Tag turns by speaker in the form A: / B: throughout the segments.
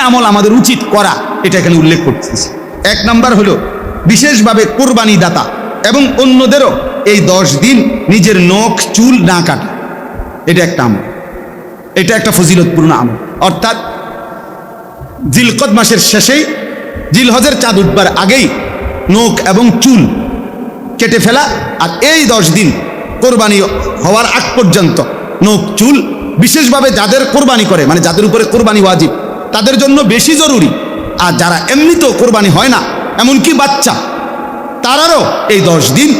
A: আমল আমাদের উচিত করা এটা এখানে উল্লেখ করতেছি। 1 নাম্বার হলো বিশেষভাবে কোরবানি দাতা এবং অন্যদেরও এই 10 দিন নিজের নখ চুল না কাটা, এটা একটা আমল, এটা একটা ফজিলতপূর্ণ আমল। অর্থাৎ জিলকদ মাসের শেষেই জিলহজের চাঁদ উঠবার আগেই নখ এবং চুল কেটে ফেলা, আর এই 10 দিন কোরবানি হওয়ার আগ পর্যন্ত নখ চুল বিশেষভাবে যাদের কোরবানি করে, মানে যাদের উপরে কোরবানি ওয়াজিব তাদের জন্য বেশি জরুরি। আর যারা এমনিতেও কোরবানি হয় না, এমনকি বাচ্চা, তারারও এই 10 দিন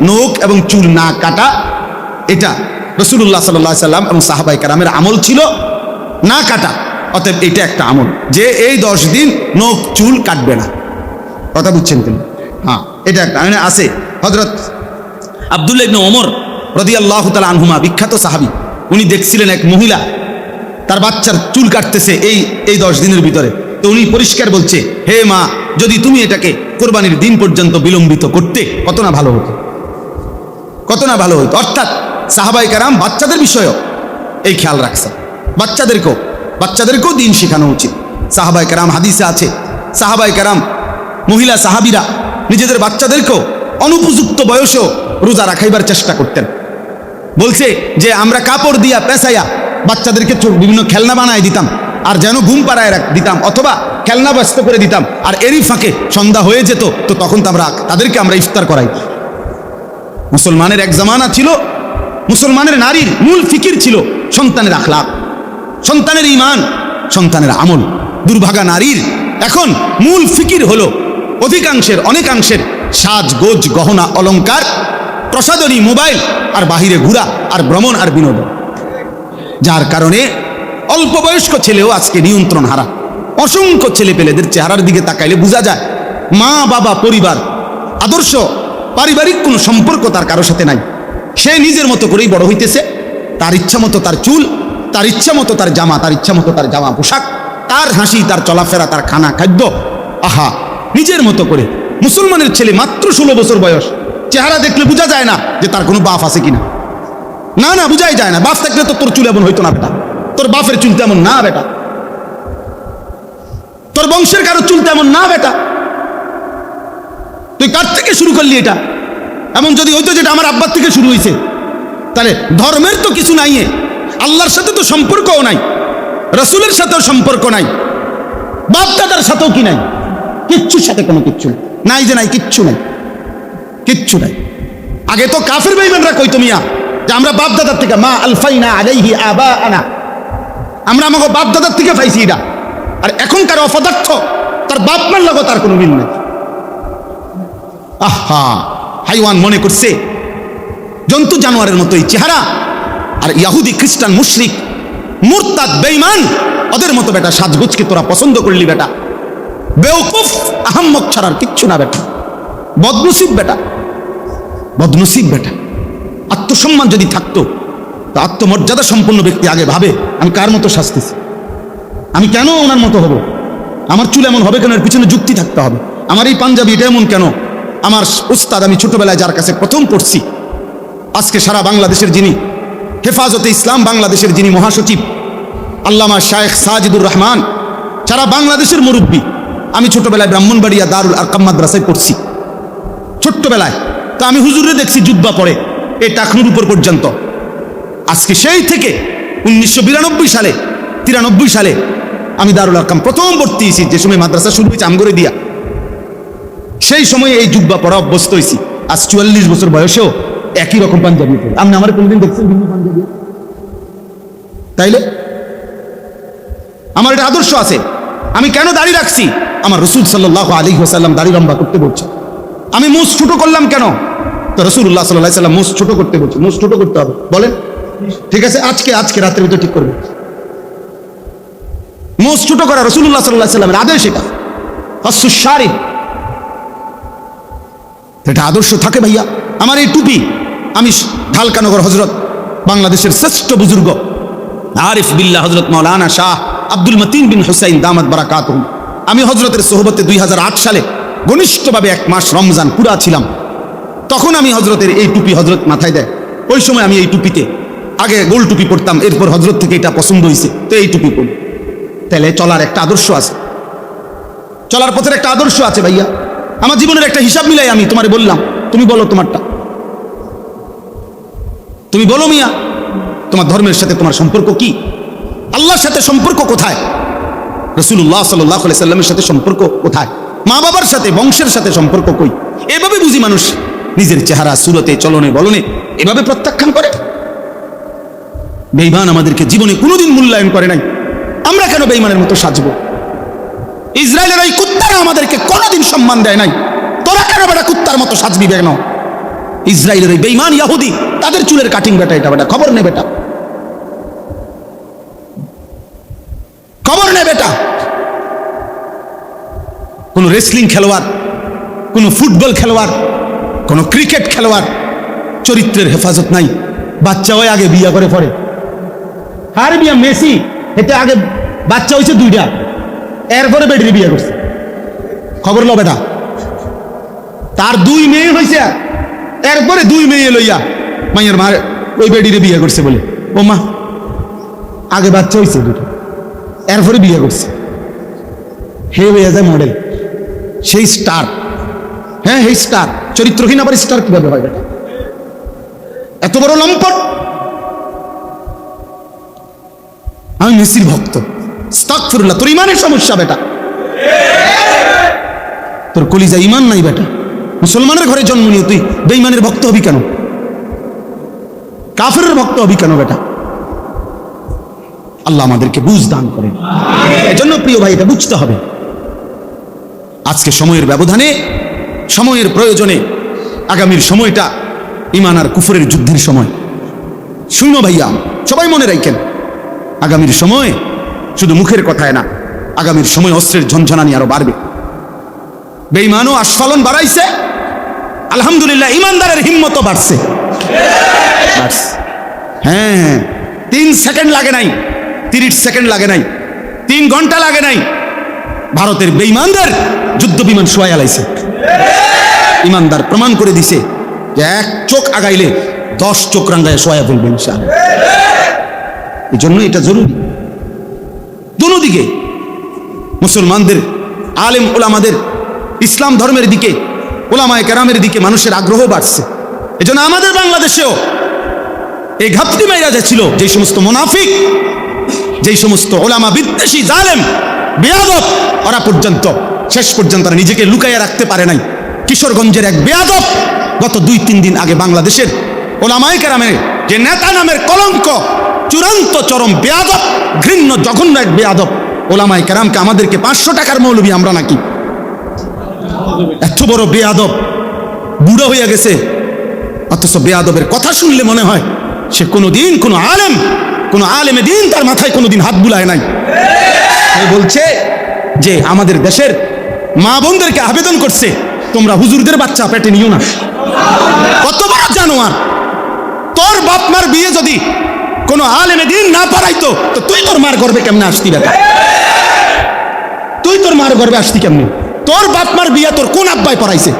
A: নখ এবং চুল না কাটা, এটা রাসূলুল্লাহ সাল্লাল্লাহু আলাইহি সাল্লাম এবং সাহাবায়ে কেরামের আমল ছিল না কাটা। অতএব এটা একটা আমল যে এই 10 দিন নখ চুল কাটবে না। কথা বুঝছেন কিনা? হ্যাঁ, এটা একটা মানে আছে। হযরত আব্দুল্লাহ ইবনে ওমর রাদিয়াল্লাহু তাআলা আনহুমা, বিখ্যাত সাহাবী, উনি দেখছিলেন এক মহিলা তার বাচ্চার চুল কাটতেছে এই 10 দিনের ভিতরে। তো উনি পরিষ্কার বলছে, হে মা, যদি তুমি এটাকে কোরবানির দিন পর্যন্ত বিলম্বিত করতে কত না ভালো হতো, কত না ভালো হতো। অর্থাৎ সাহাবায়ে কেরাম বাচ্চাদের বিষয়েও এই খেয়াল রাখছে, বাচ্চাদেরকেও দিন শেখানো উচিত। সাহাবায়ে কেরাম, হাদিসে আছে, সাহাবায়ে কেরাম মহিলা সাহাবীরা নিজেদের বাচ্চাদেরকেও অনুপযুক্ত বয়সেও রোজা রাখাইবার চেষ্টা করতেন। বলছে যে আমরা কাপড় দিয়া পেঁচাইয়া বাচ্চাদেরকে বিভিন্ন খেলনা বানায় দিতাম, আর যেন ঘুম পাড়ায় দিতাম, অথবা খেলনা ব্যস্ত করে দিতাম, আর এরই ফাঁকে সন্ধ্যা হয়ে যেত, তো তখন তাদেরকে আমরা ইফতার করাই। মুসলমানের এক জামানা ছিল, মুসলমানের নারীর মূল ফিকির ছিল সন্তানের আখলাক, সন্তানের ঈমান, সন্তানের আমল। দুর্ভাগা নারীর এখন মূল ফিকির হলো অনেকাংশের সাজগোজ, গহনা অলংকার, প্রসাধনী, মোবাইল, আর বাহিরে ঘোরা, আর ভ্রমণ, আর বিনোদন। যার কারণে অল্প বয়স্ক ছেলেও আজকে নিয়ন্ত্রণ হারা। অসংখ্য ছেলে পেলেদের চেহারার দিকে তাকাইলে বোঝা যায় মা বাবা, পরিবার, আদর্শ, পারিবারিক কোনো সম্পর্ক তার কারোর সাথে নাই। সে নিজের মতো করেই বড় হইতেছে, তার ইচ্ছা মতো তার চুল, তার ইচ্ছা মতো তার জামা, তার ইচ্ছা মতো তার জামা পোশাক, তার হাসি, তার চলাফেরা, তার খানা খাদ্য, আহা, নিজের মতো করে। মুসলমানের ছেলে মাত্র 16 বছর বয়স, চেহারা দেখলে বোঝা যায় না যে তার কোনো বাপ আছে কিনা। না, বুঝাই যায় না। বাপ থাকলে তো তোর চুল এমন হইতো না বেটা, তোর বাপের চুল তেমন না বেটা, তোর বংশের কারো চুল তেমন না বেটা, তুই কার থেকে শুরু করলি এটা? এমন যদি হইতো যেটা আমার আব্বার থেকে শুরু হয়েছে, তাহলে ধর্মের তো কিছু নাই, আল্লাহর সাথে তো সম্পর্কও নাই, রাসূলের সাথেও সম্পর্ক নাই, বাপ দাদার সাথেও কি নাই, কিচ্ছুর সাথে কোনো কিচ্ছু নাই, যে নাই, কিচ্ছু নাই। আগে তো কাফের বেঈমানরা কইতো মিয়া যে আমরা বাপ দাদার থেকে, মা আলফাইনা আলাইহি আবাআনা, আমরা আমাকে বাপ দাদার থেকে পাইছি এটা। আর এখনকার অপদার্থ তার বাপ মার লাগো তার কোনো মিল নেই। আহা, হাইওয়ান মনে করছে, জন্তু জানোয়ারের মতো এই চেহারা। আর ইহুদি, খ্রিস্টান, মুশরিক, মুরতাদ, বেঈমান, ওদের মতো বেটা সাজগোজকে তোরা পছন্দ করলি বেটা। বেওকুফ, আহম্মক ছাড়ার কিচ্ছু না বেটা, বদনসিব বেটা। আত্মসম্মান যদি থাকতো, তো আত্মমর্যাদা সম্পন্ন ব্যক্তি আগে ভাবে আমি কার মতো সাজতেছি, আমি কেন ওনার মতো হব, আমার চুল এমন হবে কেন, এর পিছনে যুক্তি থাকতে হবে, আমার এই পাঞ্জাবি এটা এমন কেন, আমার উস্তাদ আমি ছোটবেলায় যার কাছে প্রথম পড়ছি, আজকে সারা বাংলাদেশের যিনি হেফাজতে ইসলাম বাংলাদেশের যিনি মহাসচিব, আল্লামা শায়েখ সাজিদুর রহমান, সারা বাংলাদেশের মুরব্বী। আমি ছোটবেলায় ব্রাহ্মণবাড়িয়া দারুল আরকাম মাদ্রাসায় পড়ছি, ছোট্টবেলায়। তা আমি হুজুরে দেখছি জুব্বা পরে এই টাকনুর উপর পর্যন্ত। আজকে সেই থেকে 1992 সালে আমি দারুল আরকাম প্রথম ভর্তি হয়েছি, যে সময় মাদ্রাসা শুরু হয়েছে আমগরে দিয়া, সেই সময় এই জুব্বা পরা অভ্যস্ত হয়েছি। আজ 44 বছর বয়সেও একই রকম পাঞ্জাবি পরে। আপনি আমার কোনদিন দেখছেন ভিন্ন পাঞ্জাবি? তাইলে আমার এটা আদর্শ আছে। আমি কেন দাড়ি রাখছি? আমার রাসূল সাল্লাল্লাহু আলাইহি ওয়াসাল্লাম দাড়ি লম্বা করতে বলছে। আমি মুছ ছোট করলাম কেন? তো রাসূলুল্লাহ সাল্লাল্লাহু আলাইহি ওয়াসাল্লাম মুছ ছোট করতে বলছে। মুছ ছোট করতে হবে, বলেন? ঠিক আছে, আজকে রাতের ভিতর ঠিক করবে। মুছ ছোট করা রাসূলুল্লাহ সাল্লাল্লাহু আলাইহি ওয়াসাল্লামের আদেশ, এটা হাসসুশ শারিব, এটা আদর্শ থাকে ভাইয়া। আমার এই টুপি আমি ঢালকানগর হযরত বাংলাদেশের শ্রেষ্ঠ বুজুর্গ আরিফ বিল্লাহ হযরত মাওলানা শাহ আব্দুল মতিন বিন হুসাইন দামাত বারাকাতুহু, আমি হযরতের সোহবতে 2008 সালে ঘনিষ্ঠভাবে 1 মাস রমজান পুরা ছিলাম। তখন আমি হযরতের এই টুপি হযরত মাথায় দেয়। ওই সময় আমি এই টুপিতে আগে গোল টুপি পরতাম, এরপর হযরত থেকে এটা পছন্দ হয়েছে, তো এই টুপি পরি। তাহলে চলার একটা আদর্শ আছে, চলার পথের একটা আদর্শ আছে ভাইয়া। আমার জীবনের একটা হিসাব মিলাই আমি তোমারে বললাম, তুমি বলো তোমারটা, তুমি বলো মিয়া তোমার ধর্মের সাথে তোমার সম্পর্ক কি, আল্লাহর সাথে সম্পর্ক কোথায়, রাসূলুল্লাহ সাল্লাল্লাহু আলাইহি সাল্লামের সাথে সম্পর্ক কোথায়, মা বাবার সাথে বংশের সাথে সম্পর্ক কই? এভাবে বুঝি মানুষ নিজের চেহারা সুরতে চলনে বলনে এভাবে প্রত্যাখ্যান করে। বেঈমান আমাদেরকে জীবনে কোনোদিন মূল্যায়ন করে নাই, আমরা কেন বেঈমানের মতো সাজবো? ইসরায়েলের ওই কুত্তারা আমাদেরকে কোনোদিন সম্মান দেয় নাই, তোরা কেন বেটা কুত্তার মতো সাজবি কেন? ইসরায়েলের ওই বেঈমান ইহুদি তাদের চুলের কাটিং বেটা, এটা বেটা খবর নে বেটা, খবর নে বেটা। কোন রেসলিং খেলোয়াড়, কোন ফুটবল খেলোয়াড়, কোন ক্রিকেট খেলোয়াড় চরিত্রের হেফাজত নাই, বাচ্চা হয় আগে বিয়া করে পড়ে। আর বিয়া মেসি এতে আগে বাচ্চা হয়েছে 2টা, এরপরে বেটির বিয়ে করছে, খবর লো বেটা। তার 2 মেয়ে হয়েছে, এরপরে 2 মেয়ে লইয়া মাইয়ের মা ওই বেটিরে বিয়ে করছে বলে, ও মা আগে বাচ্চা হয়েছে 2টা, এরপরে বিয়ে করছে। হে হয়ে যায় মডেল, সেই স্টার। হ্যাঁ এই স্টার, চরিত্রহীন আবার স্টার কিভাবে হয় বেটা? এত বড় লম্পট। আমি মেসির ভক্ত, আস্তাগফিরুল্লাহ। তোর ইমানের সমস্যা বেটা, তোর কলিজা ইমান নাই বেটা। মুসলমানের ঘরে জন্ম নিয়ে তুই বেঈমানের ভক্ত হবি কেন? কাফেরের ভক্ত হবি কেন বেটা? আল্লাহ আমাদেরকে বুঝ দান করেন। এজন্য প্রিয় ভাই এটা বুঝতে হবে। আজকে সময়ের ব্যবধানে, সময়ের প্রয়োজনে, আগামীর সময়টা ঈমান আর কুফরের যুদ্ধের সময়। শুনো ভাইয়া, সবাই মনে রাখেন, আগামীর সময় শুধু মুখের কথায় না, আগামীর সময় অস্ত্রের ঝনঝনানি আরো বাড়বে। বেঈমানও আস্ফালন বাড়াইছে, আলহামদুলিল্লাহ ঈমানদারের হিম্মতও বাড়ছে। হ্যাঁ 3 সেকেন্ড লাগে নাই, 30 সেকেন্ড লাগে নাই, 3 ঘন্টা লাগে নাই, ভারতের বেঈমানদের যুদ্ধ বিমান শোয়া আলাইছে। ঈমানদার প্রমাণ করে দিছে যে 1 চোখ আগাইলে 10 চোখ রাঙ্গায় শোয়া ফেলবে ইনশাআল্লাহ। এই জন্য এটা জরুরি। দুনো দিকে মুসলমানদের, আলেম ওলামাদের, ইসলাম ধর্মের দিকে, ওলামায়ে কেরামের দিকে মানুষের আগ্রহ বাড়ছে। এজন্য আমাদের বাংলাদেশেও এই ঘাপটি মাইরা যাচ্ছিল যে সমস্ত মুনাফিক, যেই সমস্ত ওলামা বিদ্বেষী জালেম বেয়াদব, ওরা পর্যন্ত শেষ পর্যন্ত তারা নিজেকে লুকাইয়া রাখতে পারে নাই। কিশোরগঞ্জের এক বেয়াদব গত 2-3 দিন আগে বাংলাদেশের ওলামায়ে কেরামের যে নেতা নামের কলঙ্ক, চূড়ান্ত চরম বেয়াদব, ঘৃণ্য জঘন্য এক বেয়াদব, ওলামায়ে কেরামকে আমাদেরকে 500 টাকার মৌলবি আমরা নাকি। এত বড় বেয়াদব, বুড়ো হয়ে গেছে, অথচ বেয়াদবের কথা শুনলে মনে হয় সে কোনোদিন কোনো আলেমে দিন তার মাথায় কোনোদিন হাত বুলায় নাই। সে বলছে যে আমাদের দেশের মা বোনদেরকে আবেদন করছে, তোমরা হুজুরদের বাচ্চা পেটে নিও না। কত বড় জানোয়ার! তোর বাপ মার বিয়ে যদি কোনো আলেমে দিন না পারাইতো তো তুই তোর মার গর্বে কেমনে আসতি বেটা? তুই তোর মার গর্বে আসতি কেমনে? তোর বাপ মার বিয়ে তোর কোন আব্বাই পড়াইছে?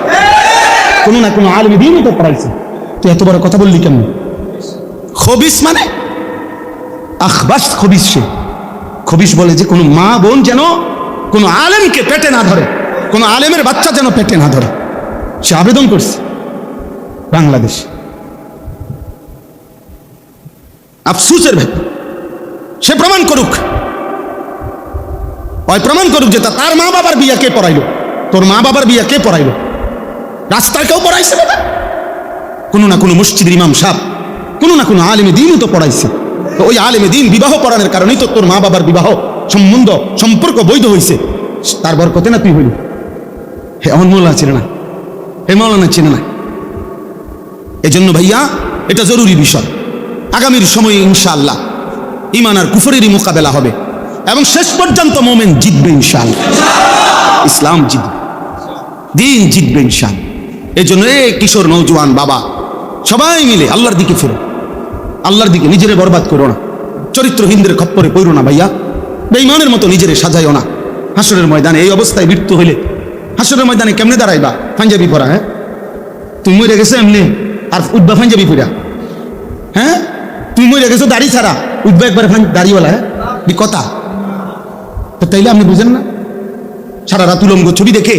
A: কোনো না কোনো আলেমে দিনই তো পড়াইছে। তুই এত বড় কথা বললি কেমনে? খবিস মানে আখবাস খবিস। সে খবিস বলে যে কোনো মা বোন যেন কোনো আলেমকে পেটে না ধরে, কোনো আলেমের বাচ্চা যেন পেটে না ধরে। সে আবেদন করছে বাংলাদেশ। আফসোসের ব্যাপার, সে প্রমাণ করুক, প্রমাণ করুক যে তার মা বাবার বিয়া কে পড়াইলো। তোর মা বাবার বিয়া কে পড়াইলো? রাস্তায় কেউ পড়াইছে বাবা? কোনো না কোনো মসজিদের ইমাম সাহেব, কোনো না কোনো আলেমে দিনই তো পড়াইছে। তো ওই আলেমে দিন বিবাহ পড়ানোর কারণেই তো তোর মা বাবার বিবাহ সম্বন্ধ সম্পর্ক বৈধ হয়েছে। তার বরকতে না তুই হইলি। হে অমন মৌলানা চিনে না, হে মৌলানা চিনে না। এজন্য ভাইয়া এটা জরুরি বিষয়। আগামীর সময়ে ইনশাআল্লাহ ঈমান আর কুফরেরই মোকাবেলা হবে এবং শেষ পর্যন্ত মুমিন জিতবে ইনশাআল্লাহ। ইসলাম জিতবে, দিন জিতবে ইনশাআল্লাহ। এজন্য এই কিশোর নওজোয়ান বাবা সবাই মিলে আল্লাহর দিকে ফেরো, আল্লাহর দিকে। নিজেরে বরবাদ করো না, চরিত্রহীনদের খপ্পরে পড়ো না ভাইয়া, বেঈমানের মতো নিজেরে সাজাইও না। হাসরের ময়দানে এই অবস্থায় মৃত্যু হইলে হাসরের ময়দানে কেমনে দাঁড়াইবা? পাঞ্জাবি পরা। হ্যাঁ তুমি মরে গেছো এমনি আর উঠবা পাঞ্জাবি পরা? হ্যাঁ তুমি মরে গেছো দাড়ি ছাড়া, উঠবা একবার দাড়িওয়ালা। হ্যাঁ কথা তো তাইলে আপনি বুঝেন না, সারা রাত উলঙ্গ ছবি দেখে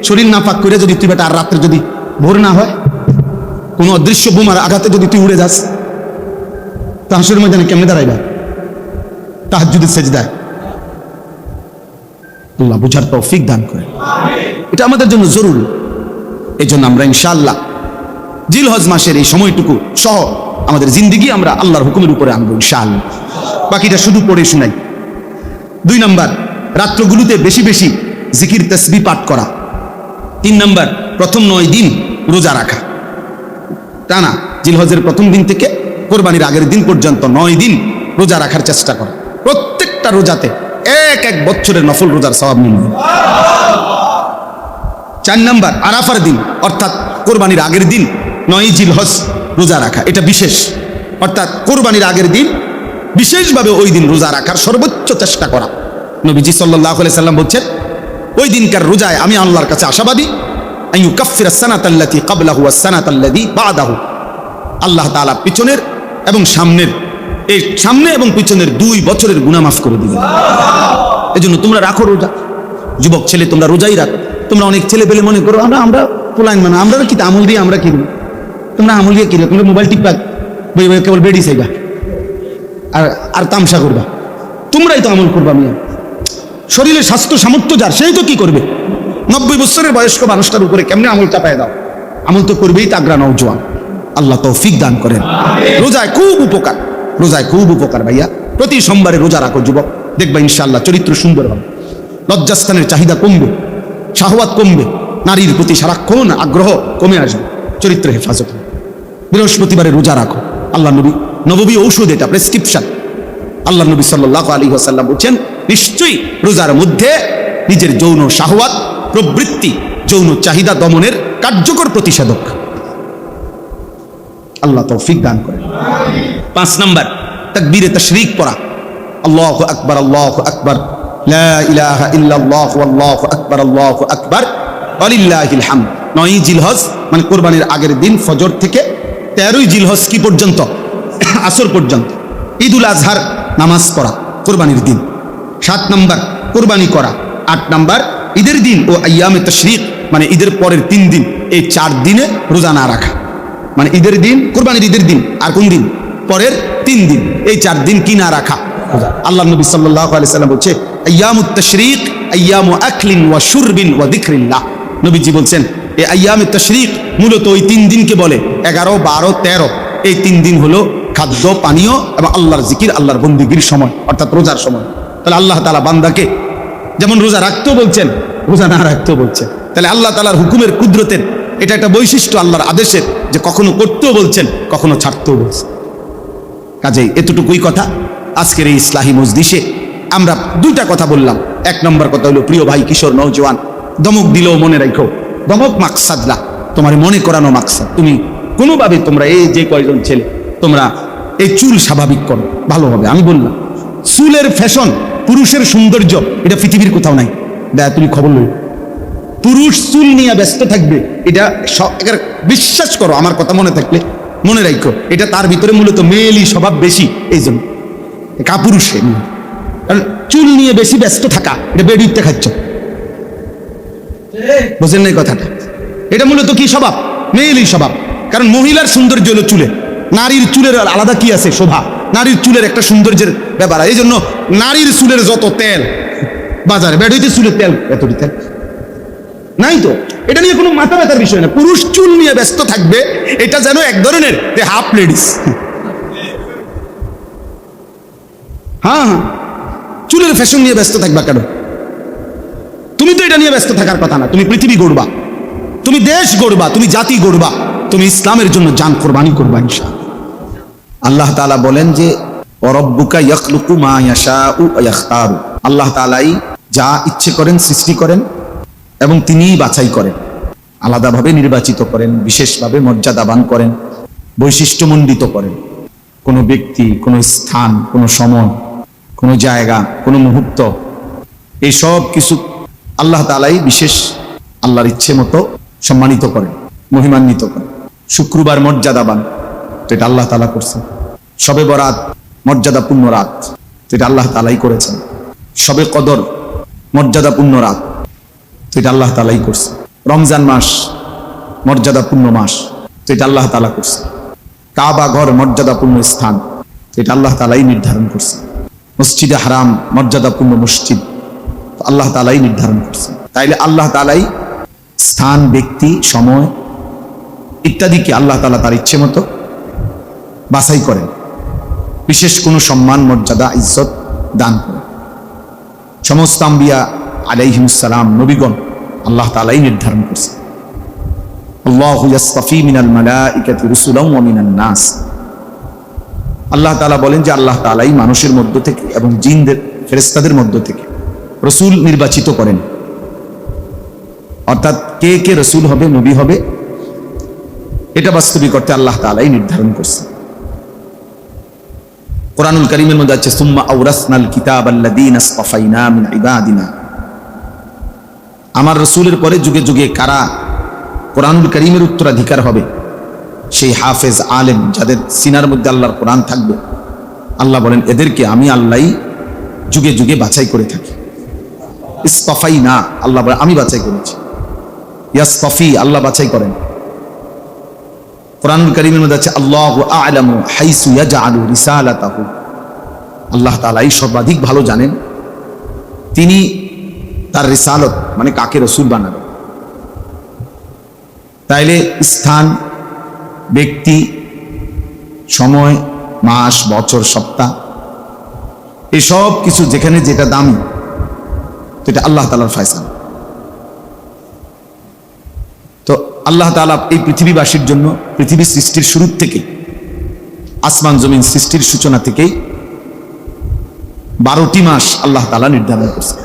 A: শরীর না পাক করে যদি তুই বেটা আর রাত্রে যদি ভোর না হয়, কোনো অদৃশ্য বোমার আঘাতে যদি তুই উড়ে যাস, তা হাসরের ময়দানে কেমনে দাঁড়াইবা? তাহাজ্জুদের সেজদায়। আল্লাহ বুঝার তৌফিক দান করে। এটা আমাদের জন্য জরুরি। এই জন্য আমরা ইনশাআল্লাহ জিলহজ মাসের এই সময়টুকু সহ আমাদের জিন্দিগি আমরা আল্লাহর হুকুমের উপরে আনবো ইনশাআল্লাহ। বাকিটা শুধু পড়ে শোনাই। 2 নাম্বার, রাত্রগুলোতে বেশি বেশি জিকির তাসবিহ পাঠ করা। 3 নাম্বার, প্রথম 9 দিন রোজা রাখা টানা, জিলহজের প্রথম দিন থেকে কোরবানির আগের দিন পর্যন্ত 9 দিন রোজা রাখার চেষ্টা করা। প্রত্যেকটা রোজাতে এক বছরের নফল রোজার সওয়াব মিলবে। 4 নাম্বার, আরাফার দিন অর্থাৎ কোরবানির আগের দিন 9 জিলহজ রোজা রাখা। এটা বিশেষ, অর্থাৎ কোরবানির আগের দিন বিশেষভাবে ওই দিন রোজা রাখার সর্বোচ্চ চেষ্টা করা। নবীজি সাল্লাল্লাহু আলাইহি সাল্লাম বলছেন, ওই দিনকার রোজায় আমি আল্লাহর কাছে আশাবাদী, আইয়ুকাফিরাস সানাতাল্লাতী ক্বাবলাহু ওয়াস সানাতাল্লাতী বা'দাহু, আল্লাহ তাআলা পিছনের এবং সামনের, এই সামনে এবং পিছনের 2 বছরের গুনাহ মাফ করে দিবেন। এজন্য তোমরা রাখো রোজা। যুবক ছেলে তোমরা রোজাই রাখো। তোমরা অনেক ছেলে পেলে মনে করো আমরা পোলাইন মানে আমরা কি আমল দিয়ে আমরা কিনবো। তোমরা আমল দিয়ে কিনো, তোমরা মোবাইল টিপবা, কেবল বেডি চাইবা আর তামসা করবা। তোমরাই তো আমল করবা। মিয়া শরীরে স্বাস্থ্য সামর্থ্য যার, সেই তো কি করবে? 90 বছরের বয়স্ক মানুষটার উপরে কেমনে আমল চাপায় দাও? আমল তো করবেই তাগড়া নওজোয়ান। আল্লাহ তৌফিক দান করেন। রোজায় খুব উপকার, রোজায় খুব উপকার ভাইয়া। প্রতি সোমবারে রোজা রাখো যুবক, দেখবা ইনশাআল্লাহ চরিত্র সুন্দর হবে, লজ্জাস্থানের চাহিদা কমবে, শাহওয়াত কমবে, নারীর প্রতি সারাক্ষণ আগ্রহ কমে আসবে, চরিত্র হেফাজত হবে। বৃহস্পতিবারে রোজা রাখো। আল্লাহ নবী ঔষধ, এটা প্রেসক্রিপশন। আল্লাহ নবী সাল্লাল্লাহু আলাইহি ওয়াসাল্লাম বলছেন, নিশ্চয়ই রোজার মধ্যে নিজের যৌন শাহওয়াত প্রবৃত্তি, যৌন চাহিদা দমনের কার্যকর প্রতিষেধক। আল্লাহ তৌফিক দান করেন। 5 নাম্বার, তাকবীরে তাশরিক পড়া। আল্লাহু আকবার, আল্লাহু আকবার, লা ইলাহা ইল্লাল্লাহু আল্লাহু আকবার, আল্লাহু আকবার, ওয়ালিল্লাহিল হামদ। 9 জিলহজ মানে কোরবানির আগের দিন ফজর থেকে 13 জিলহজ কি পর্যন্ত? আসর পর্যন্ত। ঈদুল আজহার নামাজ পড়া কোরবানির দিন। 7 নাম্বার, কোরবানি করা। 8 নাম্বার, ঈদের দিন ও আইয়ামে তাশরিক মানে ঈদের পরের 3 দিন, এই 4 দিনে রোজা না রাখা। মানে ঈদের দিন, কোরবানির ঈদের দিন, আর কোন দিন? পরের 3 দিন, এই 4 দিন কি না রাখা? আল্লাহ নবী সাল্লাল্লাহু আলাইহি সাল্লাম বলছে, আইয়ামুত তাশরিক আইয়ামু আকলিন ওয়া শুরবিন ওয়া যিকরিল্লাহ। নবীজি বলছেন, এই আইয়ামে তাশরিক মূলত ওই 3 দিনকে বলে, 11, 12, 13। এই 3 দিন হলো খাদ্য পানীয় এবং আল্লাহর জিকির, আল্লাহর বন্দিগির সময়, অর্থাৎ রোজার সময়। তাহলে আল্লাহ তাআলা বান্দাকে যেমন রোজা রাখতেও বলছেন, রোজা না রাখতেও বলছেন। তাহলে আল্লাহ তাআলার হুকুমের কুদরতের এটা একটা বৈশিষ্ট্য, আল্লাহর আদেশের, যে কখনো করতেও বলছেন, কখনো ছাড়তেও বলছেন। কাজেই এতটুকুই কথা। আজকের এই ইসলাহি মজলিসে আমরা 2টা কথা বললাম। 1 নম্বর কথা হলো, প্রিয় ভাই কিশোর নওজোয়ান, ধমক দিলেও মনে রাখো, ধমক মাকসাদ না, তোমার মনে করানো মাকসাদ। তুমি কোনোভাবে তোমরা এই যে কয়জন ছেলে তোমরা এই চুল স্বাভাবিক করো, ভালো হবে। আমি বললাম চুলের ফ্যাশন, পুরুষের সৌন্দর্য, এটা পৃথিবীর কোথাও নাই। দেখ তুমি খবর লই, পুরুষ চুল নিয়ে ব্যস্ত থাকবে, এটা বিশ্বাস করো, আমার কথা মনে থাকলে মনে রাখো, এটা তার ভিতরে মূলত মেয়েলি স্বভাব বেশি। এই জন্য কাপুরুষে, কারণ চুল নিয়ে বেশি ব্যস্ত থাকা, এটা বেডিতে খাচ্ছ, বুঝলেন না কথাটা? এটা মূলত কি স্বভাব? মেয়েলি স্বভাব। কারণ মহিলার সৌন্দর্য হলো চুলে, নারীর চুলের আলাদা কি আছে? শোভা। নারীর চুলের একটা সৌন্দর্যের ব্যাপার। এই জন্য নারীর চুলের যত তেল বাজারে, বেডিতে চুলের তেল এতটি তেল নাই তো। এটা নিয়ে কোনো মাথা ব্যথার বিষয় না। পুরুষ চুল নিয়ে ব্যস্ত থাকবে, এটা যেন এক ধরনের হাফ লেডিস। হ্যাঁ, চুলের ফ্যাশন নিয়ে ব্যস্ত থাকবা কেন? তুমি তো এটা নিয়ে ব্যস্ত থাকার কথা না। তুমি পৃথিবী গড়বা, তুমি দেশ গড়বা, তুমি জাতি গড়বা, তুমি ইসলামের জন্য জান কোরবানি করবা ইনশাআল্লাহ। আল্লাহ তাআলা বলেন যে, ওয়ারাব্বুকা ইয়াখলুকু মা ইয়াশাউ ওয়া ইয়াখতারু। আল্লাহ তাআলাই যা ইচ্ছে করেন সৃষ্টি করেন এবং তিনিই বাছাই করেন, আলাদাভাবে নির্বাচিত করেন, বিশেষভাবে মর্যাদাবান করেন, বৈশিষ্ট্যমণ্ডিত করেন। কোনো ব্যক্তি, কোনো স্থান, কোনো সময়, কোনো জায়গা, কোনো মুহূর্ত, এই সব কিছু আল্লাহ তাআলাই বিশেষ আল্লাহর ইচ্ছে মতো সম্মানিত করেন, মহিমান্বিত করেন। শুক্রবার মর্যাদাবান, তো এটা আল্লাহ তাআলা করছেন। শবে বরাত মর্যাদাপূর্ণ রাত, তো এটা আল্লাহ তাআলাই করেছেন। শবে কদর মর্যাদাপূর্ণ রাত, তো এটা আল্লাহ তাআলাই করছে। রমজান মাস মর্যাদাপূর্ণ মাস, তো এটা আল্লাহ তাআলা করছে। কাবা ঘর মর্যাদাপূর্ণ স্থান, তো এটা আল্লাহ তাআলাই নির্ধারণ করছে। মসজিদে হারাম মর্যাদাপূর্ণ মসজিদ, তো আল্লাহ তাআলাই নির্ধারণ করছে। তাইলে আল্লাহ তাআলাই স্থান, ব্যক্তি, সময় ইত্যাদিকে আল্লাহ তাআলা তার ইচ্ছে মতো বাছাই করেন, বিশেষ কোনো সম্মান, মর্যাদা, ইজ্জত দান করেন। সমস্ত আম্বিয়া আলাইহিমুস সালাম, নবীগণ আল্লাহ তাআলাই নির্ধারণ করছে। আল্লাহু ইয়াসতাফি মিনাল মালাইকাতি রুসুলান ওয়া মিনান নাস। আল্লাহ তাআলা বলেন যে আল্লাহ তাআলাই মানুষের মধ্য থেকে এবং জিনদের, ফেরেশতাদের মধ্য থেকে রাসূল নির্বাচিত করেন। অর্থাৎ কে কে রাসূল হবে, নবী হবে, এটা বাস্তবিক অর্থে আল্লাহ তাআলাই নির্ধারণ করছে। কোরআনুল কারীমের মধ্যে আছে সুম্মা আওরাসনাল কিতাবাল্লাযীনা ইসতাফাইনা মিন ইবাদিনা। আমার রাসূলের পরে যুগে যুগে কারা কোরআনুল কারীমের উত্তরাধিকার হবে, সেই হাফেজ, আলেম, যাদের সিনার মধ্যে আল্লাহর কোরআন থাকবে, আল্লাহ বলেন এদেরকে আমি আল্লাহই যুগে যুগে বাছাই করে থাকি। ইসতাফাইনা, আল্লাহ বলেন আমি বাছাই করেছি। ইয়াসতাফি, আল্লাহ বাছাই করেন। কোরআনুল কারীমের মধ্যে আছে আল্লাহু আ'লামু হাইসু ইয়াজআলু রিসালাতাহু। আল্লাহ তাআলাই সর্বাধিক ভালো জানেন তিনি তার রিসালত মানে কাকে রাসূল বানাবেন। তাইলে স্থান, ব্যক্তি, সময়, মাস, বছর, সপ্তাহ, এই সব কিছু যেখানে যেটা দামি, তো এটা আল্লাহ তাআলার ফয়সালা। তো আল্লাহ তাআলা এই পৃথিবীবাসীর জন্য পৃথিবী সৃষ্টির শুরু থেকে, আসমান জমিন সৃষ্টির সূচনা থেকেই 12টি মাস আল্লাহ তাআলা নির্ধারণ করছে।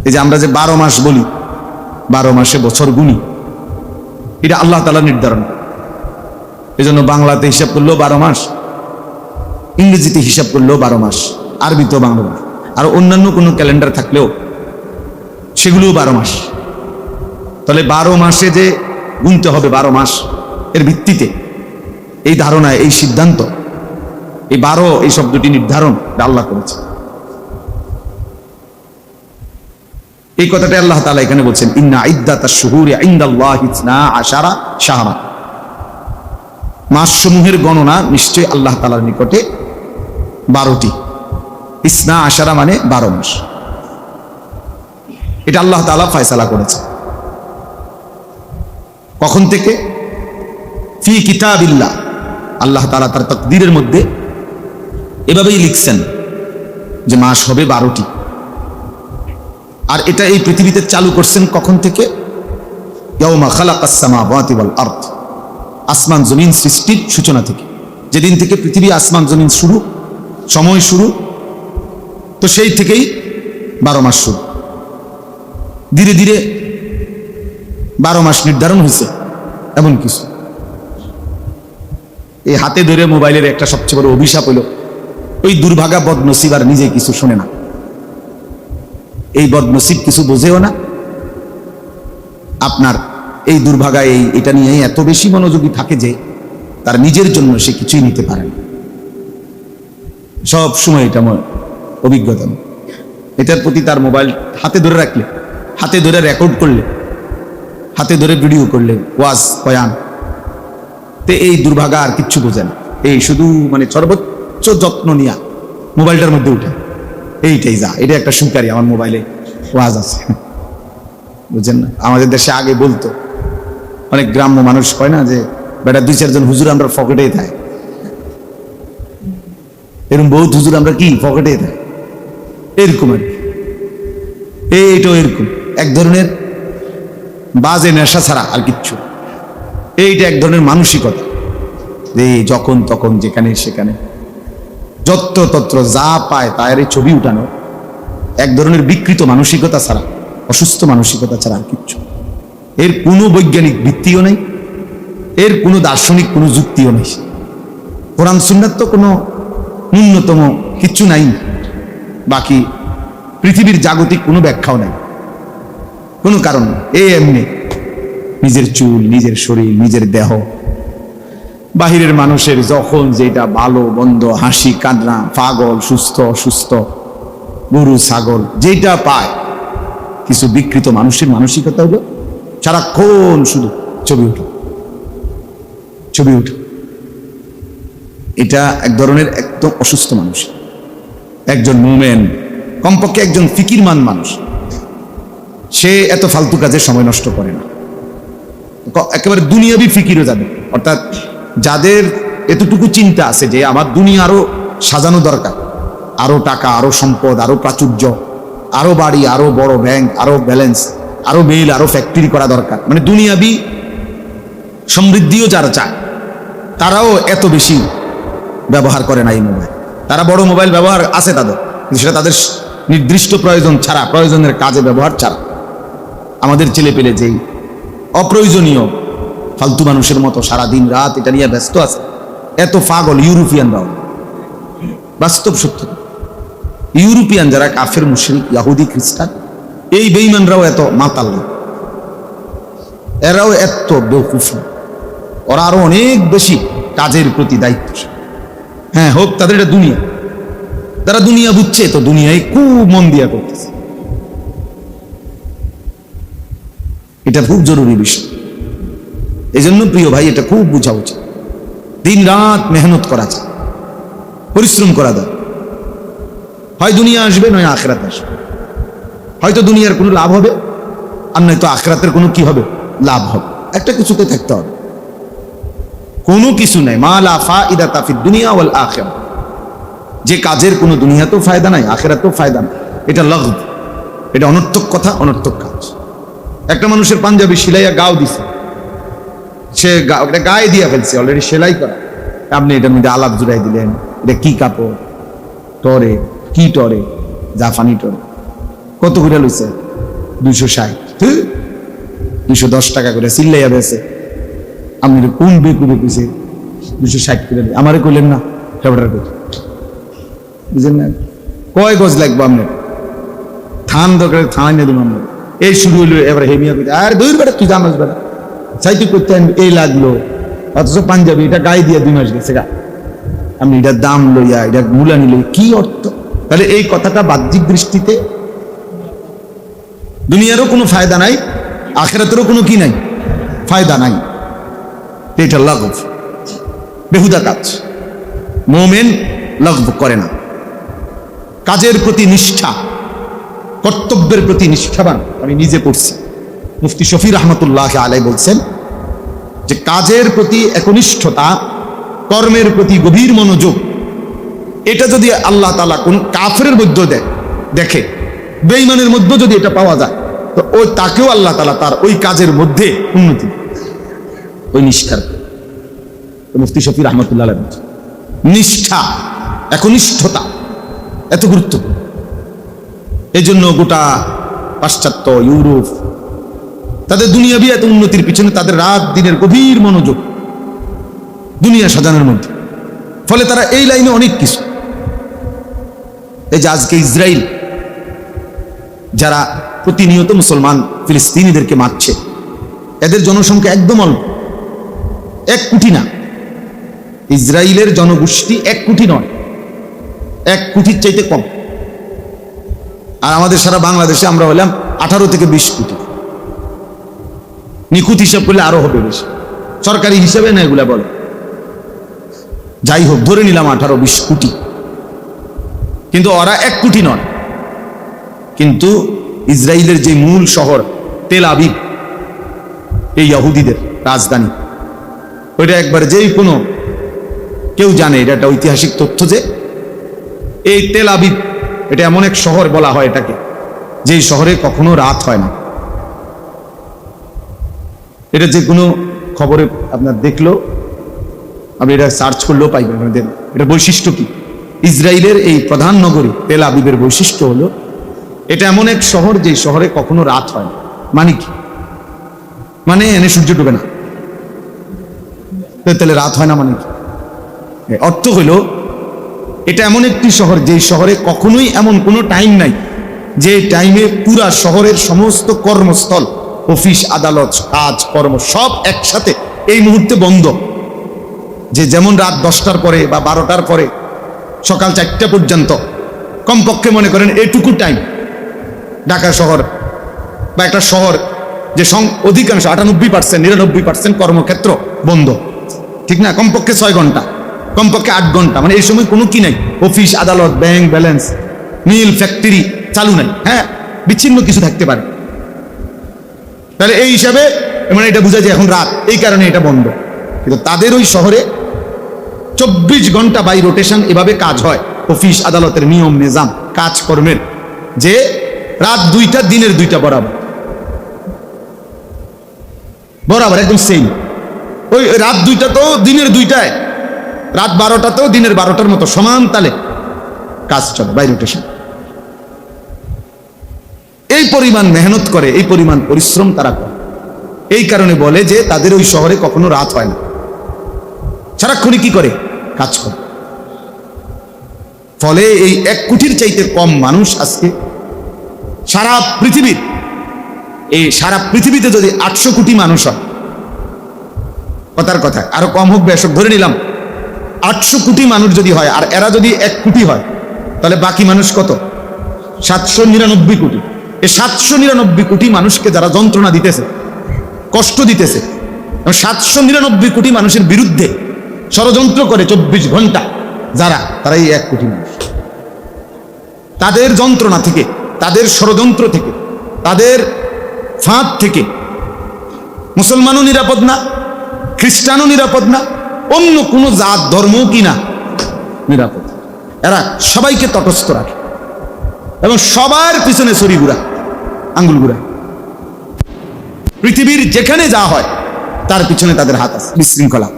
A: এই যে আমরা যে 12 মাস বলি, 12 মাসে বছর গুনি, এটা আল্লাহ তাআলা নির্ধারণ। এই জন্য বাংলাতে হিসাব করলেও 12 মাস, ইংরেজিতে হিসাব করলেও 12 মাস, আরবিতেও বাংলা মাস, আর অন্যান্য কোনো ক্যালেন্ডার থাকলেও সেগুলোও 12 মাস। তাহলে 12 মাসে যে গুনতে হবে 12 মাস, এর ভিত্তিতে এই ধারণায়, এই সিদ্ধান্ত, এই 12 এই শব্দটি নির্ধারণ আল্লাহ করেছে। এই কথাটা আল্লাহ তাআলা এখানে বলছেন ইন্না ইদ্দাতাশ শুহুরি ইনদাল্লাহি 12 শাহরা। মাসসমূহের গণনা নিশ্চয়ই আল্লাহ তাআলার নিকটে 12টি। 12 মানে 12 মাস, এটা আল্লাহ তাআলা ফয়সালা করেছে। কখন থেকে? ফি কিতাবিল্লাহ, আল্লাহ তাআলা তার তাকদীরের মধ্যে এভাবেই লিখছেন যে মাস হবে 12টি। আর এটা এই পৃথিবীতে চালু করছেন কখন থেকে? ইয়াউমা খালাকাস সামাওয়াতি ওয়াল আরদ, আসমান জমিন সৃষ্টির সূচনা থেকে, যেদিন থেকে পৃথিবী আসমান জমিন শুরু, সময় শুরু, তো সেই থেকেই 12 মাস শুরু। ধীরে ধীরে 12 মাস নির্ধারণ হয়েছে। এমন কিছু এই হাতে ধরে মোবাইলের একটা সবচেয়ে বড় অভিশাপ হলো ওই দুর্ভাগা বদনসিব আর নিজে কিছু শোনে না। এই বদনসিব কিছু বোঝেও না। আপনার এই দুর্ভাগা এটা নিয়ে এত বেশি মনোযোগী থাকে যে তার নিজের জন্য সে কিছুই নিতে পারে না। সব সময় এটা আমার অভিজ্ঞতা। এটার প্রতি তার মোবাইল হাতে ধরে রাখলে, হাতে ধরে রেকর্ড করলে, হাতে ধরে ভিডিও করলে, ওয়াজ বয়ান, তে এই দুর্ভাগা আর কিচ্ছু বোঝে না। এই শুধু মানে সর্বোচ্চ যত্ন নিয়া মোবাইলটার মধ্যে উঠে এইটাই যা, এটা একটা সুকারি, আমার মোবাইলে ওয়াজ আছে, বুঝছেন না? আমাদের দেশে আগে বলতো, অনেক গ্রাম্য মানুষ কয় না যে বেটা 2-4 জন হুজুর আমরা পকেটেই থাকে, এরকম বহুত হুজুর আমরা কি পকেটেই থাকে, এরকম আর কি। এইটাও এরকম এক ধরনের বাজে নেশা ছাড়া আর কিচ্ছু। এইটা এক ধরনের মানসিকতা, যে যখন তখন যেখানে সেখানে যত্র তত্র যা পায় তার এই ছবি উঠানো, এক ধরনের বিকৃত মানসিকতা ছাড়া, অসুস্থ মানসিকতা ছাড়া আর কিচ্ছু। এর কোনো বৈজ্ঞানিক ভিত্তিও নেই, এর কোনো দার্শনিক কোনো যুক্তিও নেই। কোরআন সুন্নাত তো কোনো ন্যূনতম কিচ্ছু নাই। বাকি পৃথিবীর জাগতিক কোনো ব্যাখ্যাও নাই, কোনো কারণ নেই। এমনি নিজের চুল, নিজের শরীর, নিজের দেহ, বাহিরের মানুষের যখন যেটা ভালো মন্দ, হাসি কান্না, পাগল, সুস্থ অসুস্থ, গরু ছাগল যেটা পায়। কিছু বিকৃত মানুষের মানসিকতা হলো সারাক্ষণ শুধু ছবি উঠে ছবি উঠে। এটা এক ধরনের একদম অসুস্থ মানুষ। একজন মুমিন, কমপক্ষে একজন ফিকিরমান মানুষ, সে এত ফালতু কাজে সময় নষ্ট করে না, একেবারে দুনিয়াবি ফিকিরও যাবে। অর্থাৎ যাদের এতটুকু চিন্তা আছে যে আমার দুনিয়া আরো সাজানো দরকার, আরো টাকা, আরো সম্পদ, আরো প্রাচুর্য, আরো বাড়ি, আরো বড় ব্যাংক, আরো ব্যালেন্স, আরো মিল, আরো ফ্যাক্টরি করা দরকার, মানে দুনিয়াবি সমৃদ্ধিও যারা চায় তারাও এত বেশি ব্যবহার করে না এই মোবাইল। তারা বড় মোবাইল ব্যবহার আছে তাদের, কিন্তু সেটা তাদের নির্দিষ্ট প্রয়োজন ছাড়া, প্রয়োজনের কাজে ব্যবহার ছাড়া। আমাদের ছেলে পেলে যেই অপ্রয়োজনীয় ফালতু মানুষের মতো সারা দিন রাত এটা নিয়ে ব্যস্ত আছে, এত পাগল ইউরোপিয়ানরাও। বাস্তব সত্য, ইউরোপিয়ান যারা কাফের মুশরিক, ইহুদি, খ্রিস্টান, এই বেঈমানরাও এত মাতাল না, এরাও এত বেওকুফ না। ওরা আরো অনেক বেশি কাজের প্রতি দায়িত্বশীল। হ্যাঁ, হোক তাদের এটা দুনিয়া, তারা দুনিয়া বুঝছে তো দুনিয়ায় খুব মন দিয়া করতেছে। এটা খুব জরুরি বিষয়। এই জন্য প্রিয় ভাই, এটা খুব বোঝা উচিত। দিন রাত মেহনত করা যায়, পরিশ্রম করা যায়। হয় দুনিয়া আসবে, নয় আখিরাত আসবে। হয়তো দুনিয়ার কোনো লাভ হবে, আর নয়তো আখিরাতের কোনো কি হবে, লাভ হবে। একটা কিছুতে থাকতে হবে, কোনো কিছু নাই মা লা ফাইদাতা ফিদ দুনিয়া ওয়াল আখিরাহ। যে কাজের কোনো দুনিয়াতেও ফায়দা নাই, আখিরাতেও ফায়দা নাই, এটা লাগব, এটা অনর্থক কথা, অনর্থক কাজ। একটা মানুষের পাঞ্জাবি সিলাইয়া গাও দিছে, সে গায়ে দিয়ে ফেলছে, অলরেডি সেলাই করা। আপনি এটার মধ্যে আলাপ জুড়াই দিলেন, এটা কি কাপড়, টরে কি, টরে জাফানি টরে কত করে লইছে, 260, 210 টাকা করে সিল্লাইয়া বেছে। আপনি কোন বেকুবে কইছে 260 করে, আমারে কইলেন না, ফেব্রুয়ারি করে বুঝলেন না? কয় গজ লাগবো আপনার, থান দরকার থানায় নিয়ে দেবো। এই শুরু হইলো এবার হেমিয়া কইতে, আর দূর বেড়া তুই জানাস বেড়া চাইতে করতে এই লাগলো, অথচ পাঞ্জাবি এটা গায়ে দিয়ে 2 মাস গেছে গা, আপনি এটার দাম লইয়া, এটা মূলানি লই, কি অর্থ? তাহলে এই কথাটা বাহ্যিক দৃষ্টিতে দুনিয়ারও কোনো ফায়দা নাই, আখিরাতেরও কোনো কি নাই, ফায়দা নাই। এটা লাগব, বেহুদা কাজ। মুমিন লাগব করে না, কাজের প্রতি নিষ্ঠা, কর্তব্যের প্রতি নিষ্ঠাবান। আমি নিজে পড়ছি, মুফতি শফি রহমতুল্লাহ আলাই বলছেন যে কাজের প্রতি একনিষ্ঠতা, কর্মের প্রতি গভীর মনোযোগ, এটা যদি আল্লাহ তাআলা কোন কাফেরের মধ্যে দেখে, বেঈমানের মধ্যে যদি এটা পাওয়া যায়, তো ওই তাকেও আল্লাহ তাআলা তার ওই কাজের মধ্যে উন্নতি, ওই নিষ্ঠার। মুফতি শফি রহমতুল্লাহ আলাই বলছেন নিষ্ঠা, একনিষ্ঠতা এত গুরুত্বপূর্ণ। এই জন্য গোটা পাশ্চাত্য, ইউরোপ, তাদের দুনিয়াবি এত উন্নতির পিছনে তাদের রাত দিনের গভীর মনোযোগ দুনিয়া সাজানোর মধ্যে। ফলে তারা এই লাইনে অনেক কিছু। এই যে আজকে ইসরায়েল যারা প্রতিনিয়ত মুসলমান ফিলিস্তিনিদেরকে মারছে, এদের জনসংখ্যা একদম অল্প, 1 কোটি না। ইসরায়েলের জনগোষ্ঠী 1 কোটি নয়, 1 কোটির চাইতে কম। আর আমাদের সারা বাংলাদেশে আমরা হলাম 18 থেকে 20 কোটি। নিখুঁত হিসাব করলে আরো হবে বেশি, সরকারি হিসাবে না এগুলা বলে। যাই হোক, ধরে নিলাম 18-20 কোটি, কিন্তু ওরা 1 কোটি নয়। কিন্তু ইসরায়েলের যে মূল শহর তেল আবিব, এই ইহুদিদের রাজধানী, ওইটা একবারে যেই কোনো কেউ জানে, এটা একটা ঐতিহাসিক তথ্য যে এই তেল আবিব এটা এমন এক শহর বলা হয় এটাকে, যেই শহরে কখনো রাত হয় না। এটা যে কোনো খবরে আপনার দেখলো, আপনি এটা সার্চ করলেও পাইবেন। এটা বৈশিষ্ট্য কি? ইসরায়েলের এই প্রধান নগরী তেল আবিবের বৈশিষ্ট্য হলো এটা এমন এক শহর যে শহরে কখনো রাত হয় না। মানে কি? মানে এনে সূর্য ডুবে না, তাহলে রাত হয় না মানে কি? অর্থ হলো এটা এমন একটি শহর যে শহরে কখনোই এমন কোনো টাইম নাই যে টাইমে পুরা শহরের সমস্ত কর্মস্থল, অফিস, আদালত, কাজ কর্ম সব একসাথে এই মুহূর্তে বন্ধ। যে যেমন রাত 10টার পরে বা 12টার পরে সকাল 4টা পর্যন্ত কমপক্ষে মনে করেন এটুকু টাইম ঢাকা শহর বা একটা শহর যে অধিকাংশ 98%, 99% কর্মক্ষেত্র বন্ধ, ঠিক না? কমপক্ষে 6 ঘন্টা, কমপক্ষে 8 ঘন্টা, মানে এই সময় কোনো কি নাই, অফিস আদালত ব্যাংক ব্যালেন্স মিল ফ্যাক্টরি চালু নাই। হ্যাঁ, বিচ্ছিন্ন কিছু থাকতে পারে, তাহলে এই হিসাবে মানে এটা বোঝা যায় এখন রাত, এই কারণে এটা বন্ধ। কিন্তু তাদের ওই শহরে 24 ঘন্টা বাই রোটেশন এভাবে কাজ হয়, অফিস আদালতের নিয়ম নিজাম কাজকর্মের, যে রাত 2টা দিনের 2টা বরাবর বরাবর একদম সেম। ওই রাত 2টা তো দিনের 2টায়, রাত 12টা তো দিনের 12টার মতো সমান তালে কাজ চলে বাই রোটেশন। এই পরিমাণ মেহনত করে, এই পরিমাণ পরিশ্রম তারা করে, এই কারণে বলে যে তাদের ওই শহরে কখনো রাত হয় না, সারাক্ষণই কি করে, কাজ করে। ফলে এই 1 কোটির চাইতে কম মানুষ আজকে সারা পৃথিবীর, এই সারা পৃথিবীতে যদি 800 কোটি মানুষ হয়, কথার কথা আরো কম হোক বেশক ধরে নিলাম 800 কোটি মানুষ যদি হয়, আর এরা যদি 1 কোটি হয়, তাহলে বাকি মানুষ কত? 799 কোটি। এই 799 কোটি মানুষকে যারা যন্ত্রণা দিতেছে, কষ্ট দিতেছে, 799 কোটি মানুষের বিরুদ্ধে ষড়যন্ত্র করে 24 ঘন্টা যারা, তারা এই 1 কোটি মানুষ। তাদের যন্ত্রণা থেকে, তাদের ষড়যন্ত্র থেকে, তাদের ফাঁদ থেকে মুসলমানও নিরাপদ না, খ্রিস্টানও নিরাপদ না, অন্য কোনো জাত ধর্মও কিনা নিরাপদ। এরা সবাইকে তটস্থ রাখে এবং সবার পিছনে ছড়ি ঘুরা, আঙ্গুল ঘুরা। পৃথিবীর যেখানে যা হয় তার পিছনে তাদের হাত আছে। বিশৃঙ্খলা,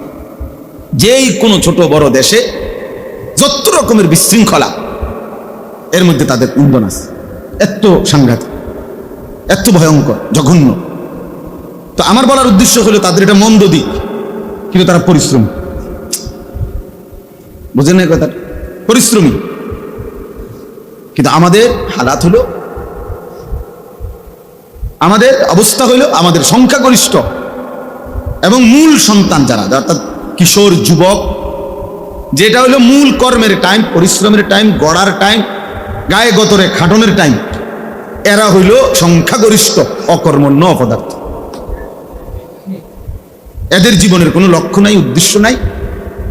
A: যেই কোনো ছোট বড় দেশে যত রকমের বিশৃঙ্খলা, এর মধ্যে তাদের ইন্ধন আছে। এত সাংঘাতিক, এত ভয়ঙ্কর, জঘন্য। তো আমার বলার উদ্দেশ্য হলো তাদের এটা মন্দ দিক, কিন্তু তারা পরিশ্রমী। বুঝেন না কথা? পরিশ্রমী। কিন্তু আমাদের হালাত হলো, আমাদের অবস্থা হইল, আমাদের সংখ্যাগরিষ্ঠ এবং মূল সন্তান যারা, অর্থাৎ কিশোর যুবক, যেটা হলো মূল কর্মের টাইম, পরিশ্রমের টাইম, গড়ার টাইম, গায়ে গতরে খাটনের টাইম, এরা হইল সংখ্যাগরিষ্ঠ অকর্মণ্য অপদার্থ। এদের জীবনের কোনো লক্ষ্য নাই, উদ্দেশ্য নাই।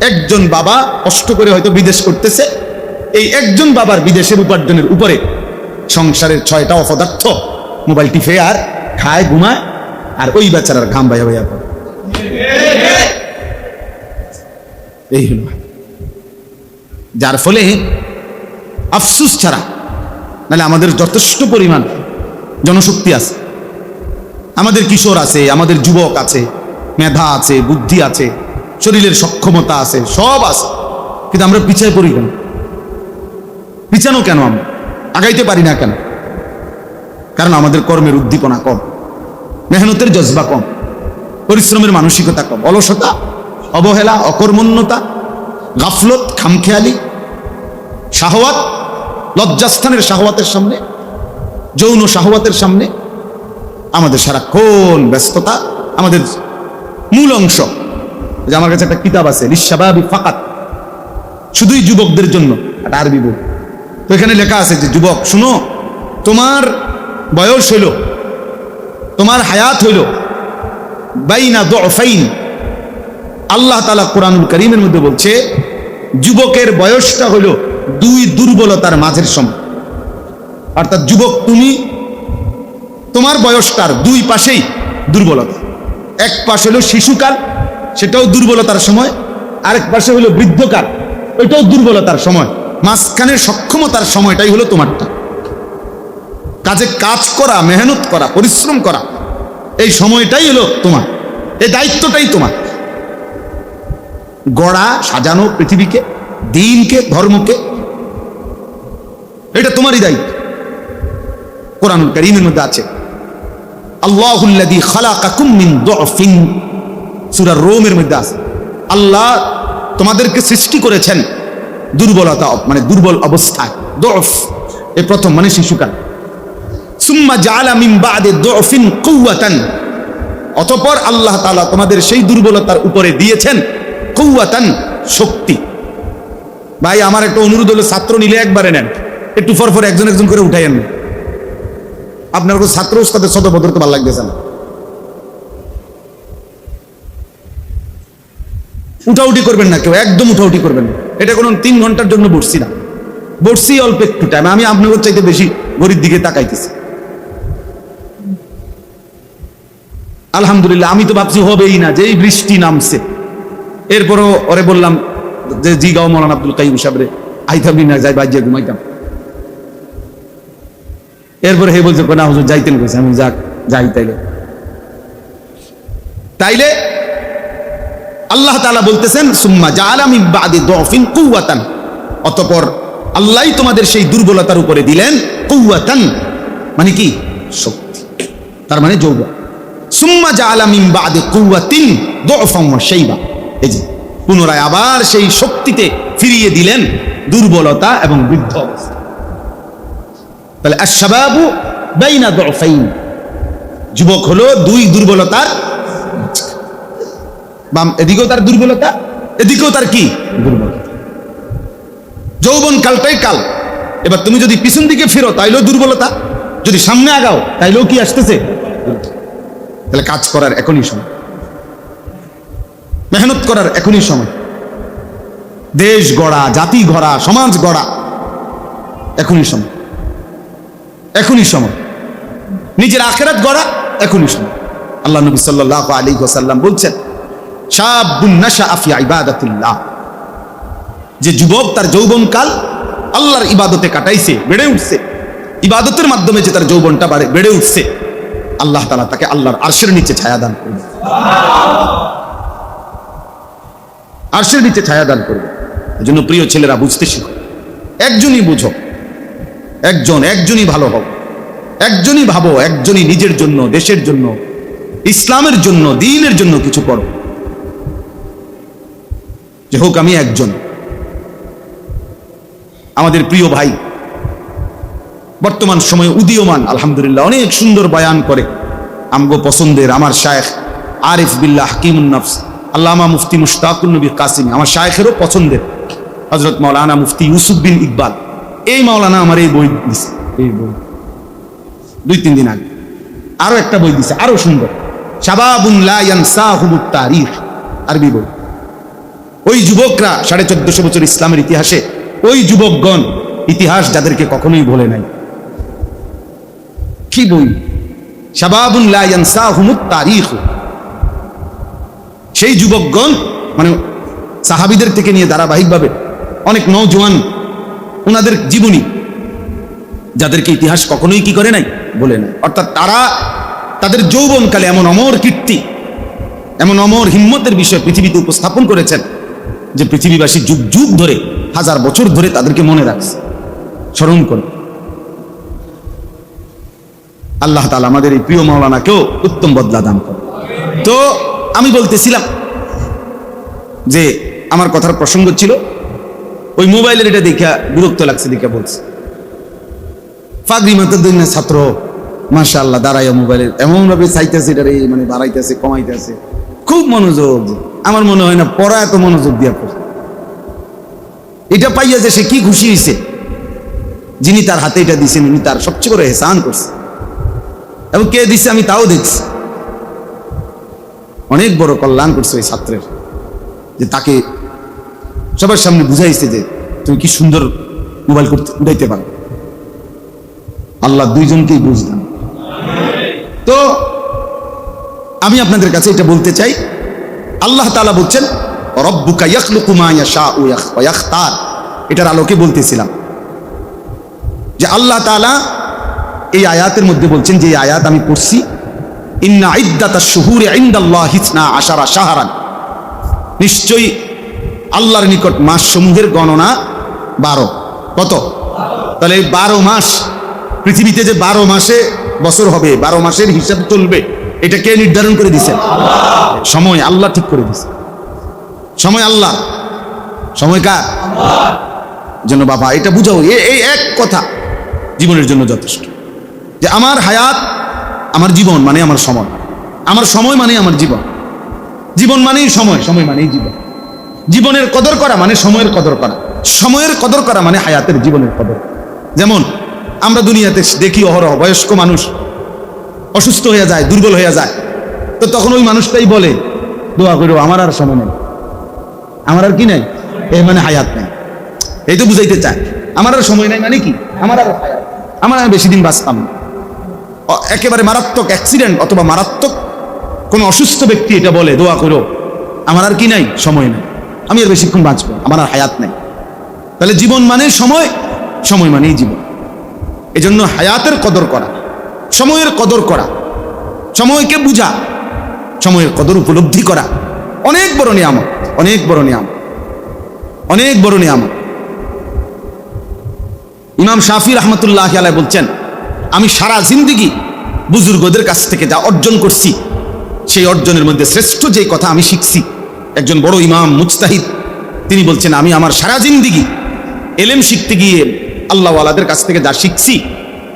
A: একজন বাবা কষ্ট করে হয়তো বিদেশ করতেছে, এই একজন বাবার বিদেশের উপার্জনের উপরে সংসারের 6টা অপদার্থ মোবাইল টিপে আর খায়, ঘুমায়, আর ওই বেচারার ঘাম বাইয়া বাইয়া পড়ে। এই হলো, যার ফলে আফসুস ছাড়া, নাহলে আমাদের যথেষ্ট পরিমাণ জনশক্তি আছে, আমাদের কিশোর আছে, আমাদের যুবক আছে, মেধা আছে, বুদ্ধি আছে, শরীরের সক্ষমতা আছে, সব আছে, কিন্তু আমরা পিছায় পড়ি কেন? পিছানো কেন? আমরা আগাইতে পারি না কেন? কারণ আমাদের কর্মের উদ্দীপনা কম, মেহনতের জজবা কম, পরিশ্রমের মানসিকতা কম, অলসতা, অবহেলা, অকর্মণ্যতা, গাফলত, খামখেয়ালি, শাহওয়াত, লজ্জাস্থানের শাহওয়াতের সামনে, যৌন শাহওয়াতের সামনে আমাদের সারাক্ষণ ব্যস্ততা। আমাদের মূল অংশ, যে আমার কাছে একটা কিতাব আছে, লিশাবাবি ফাকাত, শুধুই যুবকদের জন্য, একটা আরবি বই। তো এখানে লেখা আছে যে যুবক শুনো, তোমার বয়স হইল, তোমার হায়াত হইল বাইনা দুফাইন। আল্লাহ তাআলা কোরআনুল কারীমের মধ্যে বলছে যুবকের বয়সটা হইল 2 দুর্বলতার মাঝের সময়। অর্থাৎ যুবক তুমি, তোমার বয়সটার 2 পাশেই দুর্বলতা। এক পাশে হলো শিশুকাল, সেটাও দুর্বলতার সময়, আরেক পাশে হলো বৃদ্ধকাল, ওইটাও দুর্বলতার সময়। মাঝখানের সক্ষমতার সময়টাই হলো তোমারটা। কাজে কাজ করা, মেহনত করা, পরিশ্রম করা, এই সময়টাই হলো তোমার, এই দায়িত্বটাই তোমার। গড়া, সাজানো পৃথিবীকে, দিনকে, ধর্মকে, এটা তোমারই দায়িত্ব। কোরআনুল কারীমের মধ্যে আছে আল্লাহুল্লাযী খালাকাকুম মিন দুফিন, সূরা রোমের মধ্যে আছে আল্লাহ তোমাদেরকে সৃষ্টি করেছেন দুর্বলতা, মানে দুর্বল অবস্থায়। দুফ এই প্রথম, মানে শিশুকাল। সুম্মা জাআলা মিন বাদি দুফিন কুওয়াতান, অতঃপর আল্লাহ তাআলা তোমাদের সেই দুর্বলতার উপরে দিয়েছেন কুওয়াতান, শক্তি। ভাই আমার একটা অনুরোধ হলো, ছাত্র নিলে একবারে নেন, একটু পর পর একজন একজন করে উঠাইয়েন না। আপনার ছাত্র ওস্তাদের সদবদর তো ভালো লাগতেছে না। উঠাউটি করবেন না কেউ, একদম উঠাউটি করবেন না। এটা কোনো 3 ঘন্টার জন্য বসছি না, বসছি অল্প একটু টাইম। আমি আপনাদের চাইতে বেশি ঘড়ির দিকে তাকাইতেছি। আলহামদুলিল্লাহ, আমি তো ভাবছি হবেই না, যেই বৃষ্টি নামছে। এরপরও ওরে বললাম যে জি গাও মৌলানা আব্দুল কাইয়ুম সাহেবরে, আইতাম না, যাই বাজিয়ে ঘুমাইতাম। এরপরে হে বলছে না হুজুর যাইতেন কইছে। আমি যাই তাইলে আল্লাহ তাআলা বলতেছেন সুম্মা জাআলা মিন বাদি দুফিন কুওয়াতান, অতঃপর আল্লাহই তোমাদের সেই দুর্বলতার উপরে দিলেন কুওয়াতান, মানে কি শক্তি, তার মানে যৌবন। সুম্মা জাআলা মিন বাদি কুওয়াতিন দুফান ওয়া শাইবা, এই যে পুনরায় আবার সেই শক্তিতে ফিরিয়ে দিলেন দুর্বলতা এবং বৃদ্ধ অবস্থা। তাহলে আশ-শাবাবু বাইনা দুফাইন, যুবক হলো দুই দুর্বলতার, বাম এদিকেও তার দুর্বলতা, এদিকেও তার কি দুর্বলতা। যৌবন কালটাই কাল। এবার তুমি যদি পিছন দিকে ফিরো তাইলেও দুর্বলতা, যদি সামনে আগাও তাইলেও কি আসতেছে। তাহলে কাজ করার এখনই সময়, মেহনত করার এখনই সময়, দেশ গড়া, জাতি গড়া, সমাজ গড়া এখনই সময়, এখনই সময়, নিজের আখিরাত গড়া এখনই সময়। আল্লাহ নবী সাল্লাল্লাহু আলাইহি ওয়াসাল্লাম বলছেন শাবুন নাশাআ ফি ইবাদাতিল্লাহ, যে যুবক তার যৌবনকাল আল্লাহর ইবাদতে কাটাইছে, বেড়ে উঠছে, ইবাদতের মাধ্যমে যে তার যৌবনটা বেড়ে উঠছে, আল্লাহ তাআলা তাকে আল্লাহর আরশের নিচে ছায়া দান করবে, আরশের নিচে ছায়া দান করবে। এজন্য প্রিয় ছেলেরা বুঝতে শিখো, একজনই বুঝো, একজনই ভালো হও, একজনই ভাবো, একজনই নিজের জন্য, দেশের জন্য, ইসলামের জন্য, দ্বীনের জন্য কিছু করো। যে হোক আমি একজন। আমাদের প্রিয় ভাই বর্তমান সময়ে উদীয়মান, আলহামদুলিল্লাহ, অনেক সুন্দর বয়ান করে আমগো পছন্দের আমার শায়েখ আরিফ বিল্লাহ হাকিমুন নফস আল্লামা মুফতি মুশতাকুন নবী কাসিমি, আমার শায়েখেরও পছন্দের হযরত মাওলানা মুফতি ইউসুফ বিন ইকবাল, এই মাওলানা আমার এই বই দিছে, এই বই 2-3 দিন আগে আরো একটা বই দিছে, আরো সুন্দর, শাবাবুন লা ইয়ানসাহুমুত তারিখ, আরবি বই। ওই যুবকরা 1450 বছর ইসলামের ইতিহাসে, ওই যুবকগণ ইতিহাস যাদেরকে কখনোই ভোলে নাই। কি বই, শাবাবুন লা ইয়ানসাহুমুত তারিখ। সেই যুবকগণ মানে সাহাবীদের থেকে নিয়ে ধারাবাহিকভাবে অনেক নওজোয়ান, ওনাদের জীবনী, যাদেরকে ইতিহাস কখনোই কি করে নাই, বলে নাই। অর্থাৎ তারা তাদের যৌবনকালে এমন অমর কীর্তি, এমন অমর হিম্মতের বিষয় পৃথিবীতে উপস্থাপন করেছেন যে পৃথিবীবাসী যুগ যুগ ধরে, 1000 বছর ধরে তাদেরকে মনে রাখছে, স্মরণ করে। আল্লাহ তাআলা আমাদের এই প্রিয় মাওলানাকেও উত্তম বদলা দান করে। তো আমি বলতেছিলাম যে আমার কথার প্রসঙ্গ ছিল ওই মোবাইলের, এটা দেখা বিরক্ত লাগছে, দেখা বলছে ফাগরি মাতার দিন ছাত্র মাশাআল্লাহ দাঁড়াইয়া মোবাইলের এমন ভাবে চাইতেছে, এটারে মানে বাড়াইতেছে, কমাইতেছে, খুব মনোযোগ। আমার মনে হয় না পড়া এত মনোযোগ দিয়া পড়ে। এটা পাইয়া যে সে কি খুশি হয়েছে, যিনি তার হাতে এটা দিছেন উনি তার সবচেয়ে বড় এহসান করছে, এবং কে দিছে আমি তাও দেখছি। অনেক বড় কল্যাণ করছে ওই ছাত্রের, যে তাকে সবার সামনে বুঝাইছে যে তুমি কি সুন্দর মোবাইল করতে উঠাইতে পারো। আল্লাহ দুইজনকেই বুঝলাম। তো আমি আপনাদের কাছে এটা বলতে চাই, আল্লাহ তাআলা বলছেন রব্বুকা ইয়াখলুকু মা ইয়াশাউ ওয়া ইয়াখতার, এটার আলোকে বলতেছিলাম যে আল্লাহ তাআলা এই আয়াতের মধ্যে বলছেন, যে এই আয়াত আমি পড়ছি, ইন্না ইদ্দাতাশ শুহুরি ইনদাল্লাহি 12 শাহরান, নিশ্চয়ই আল্লাহর নিকট মাস সমূহের গণনা 12। কত? তাহলে 12 মাস পৃথিবীতে, যে 12 মাসে বছর হবে, 12 মাসের হিসাব চলবে, এটা কে নির্ধারণ করে দিয়েছেন? সময় আল্লাহ ঠিক করে দিয়েছে। সময় আল্লাহ, সময় কার? আল্লাহ। জন্য বাবা এটা বুঝাও, এই এক কথা জীবনের জন্য যথেষ্ট, যে আমার হায়াত, আমার জীবন মানে আমার সময়, আমার সময় মানে আমার জীবন, জীবন মানেই সময়, সময় মানেই জীবন। জীবনের কদর করা মানে সময়ের কদর করা, সময়ের কদর করা মানে হায়াতের, জীবনের কদর। যেমন আমরা দুনিয়াতে দেখি অহরহ বয়স্ক মানুষ অসুস্থ হয়ে যায়, দুর্বল হয়ে যায়, তো তখন ওই মানুষটাই বলে দোয়া করো আমার আর সময় নেই, আমার আর কি নেই, এর মানে হায়াত নেই। এই তো বুঝাইতে চায় আমার আর সময় নেই মানে কি, আমার আর হায়াত, আমার আর বেশি দিন বাঁচতাম না। একেবারে মারাত্মক অ্যাক্সিডেন্ট অথবা মারাত্মক কোন অসুস্থ ব্যক্তি এটা বলে দোয়া করো আমার আর কি নাই, সময় নেই, আমি আর বেশিক্ষণ বাঁচবো, আমার আর হায়াত নেই। তাহলে জীবন মানে সময়, সময় মানেই জীবন। এজন্য হায়াতের কদর করা, সময়ের কদর করা, সময়কে বুঝা, সময়ের কদর উপলব্ধি করা অনেক বড় নিয়ামত, অনেক বড় নিয়ামত, অনেক বড় নিয়ামত। ইমাম শাফি রহমতুল্লাহ আলাইহি বলছেন, আমি সারা জিন্দেগি বুজুর্গদের কাছ থেকে যা অর্জন করছি, সেই অর্জনের মধ্যে শ্রেষ্ঠ যে কথা আমি শিখছি, একজন বড় ইমাম মুজতাহিদ তিনি বলছেন, আমি আমার সারা জিন্দেগি এলেম শিখতে গিয়ে আল্লাহওয়ালাদের কাছ থেকে যা শিখছি,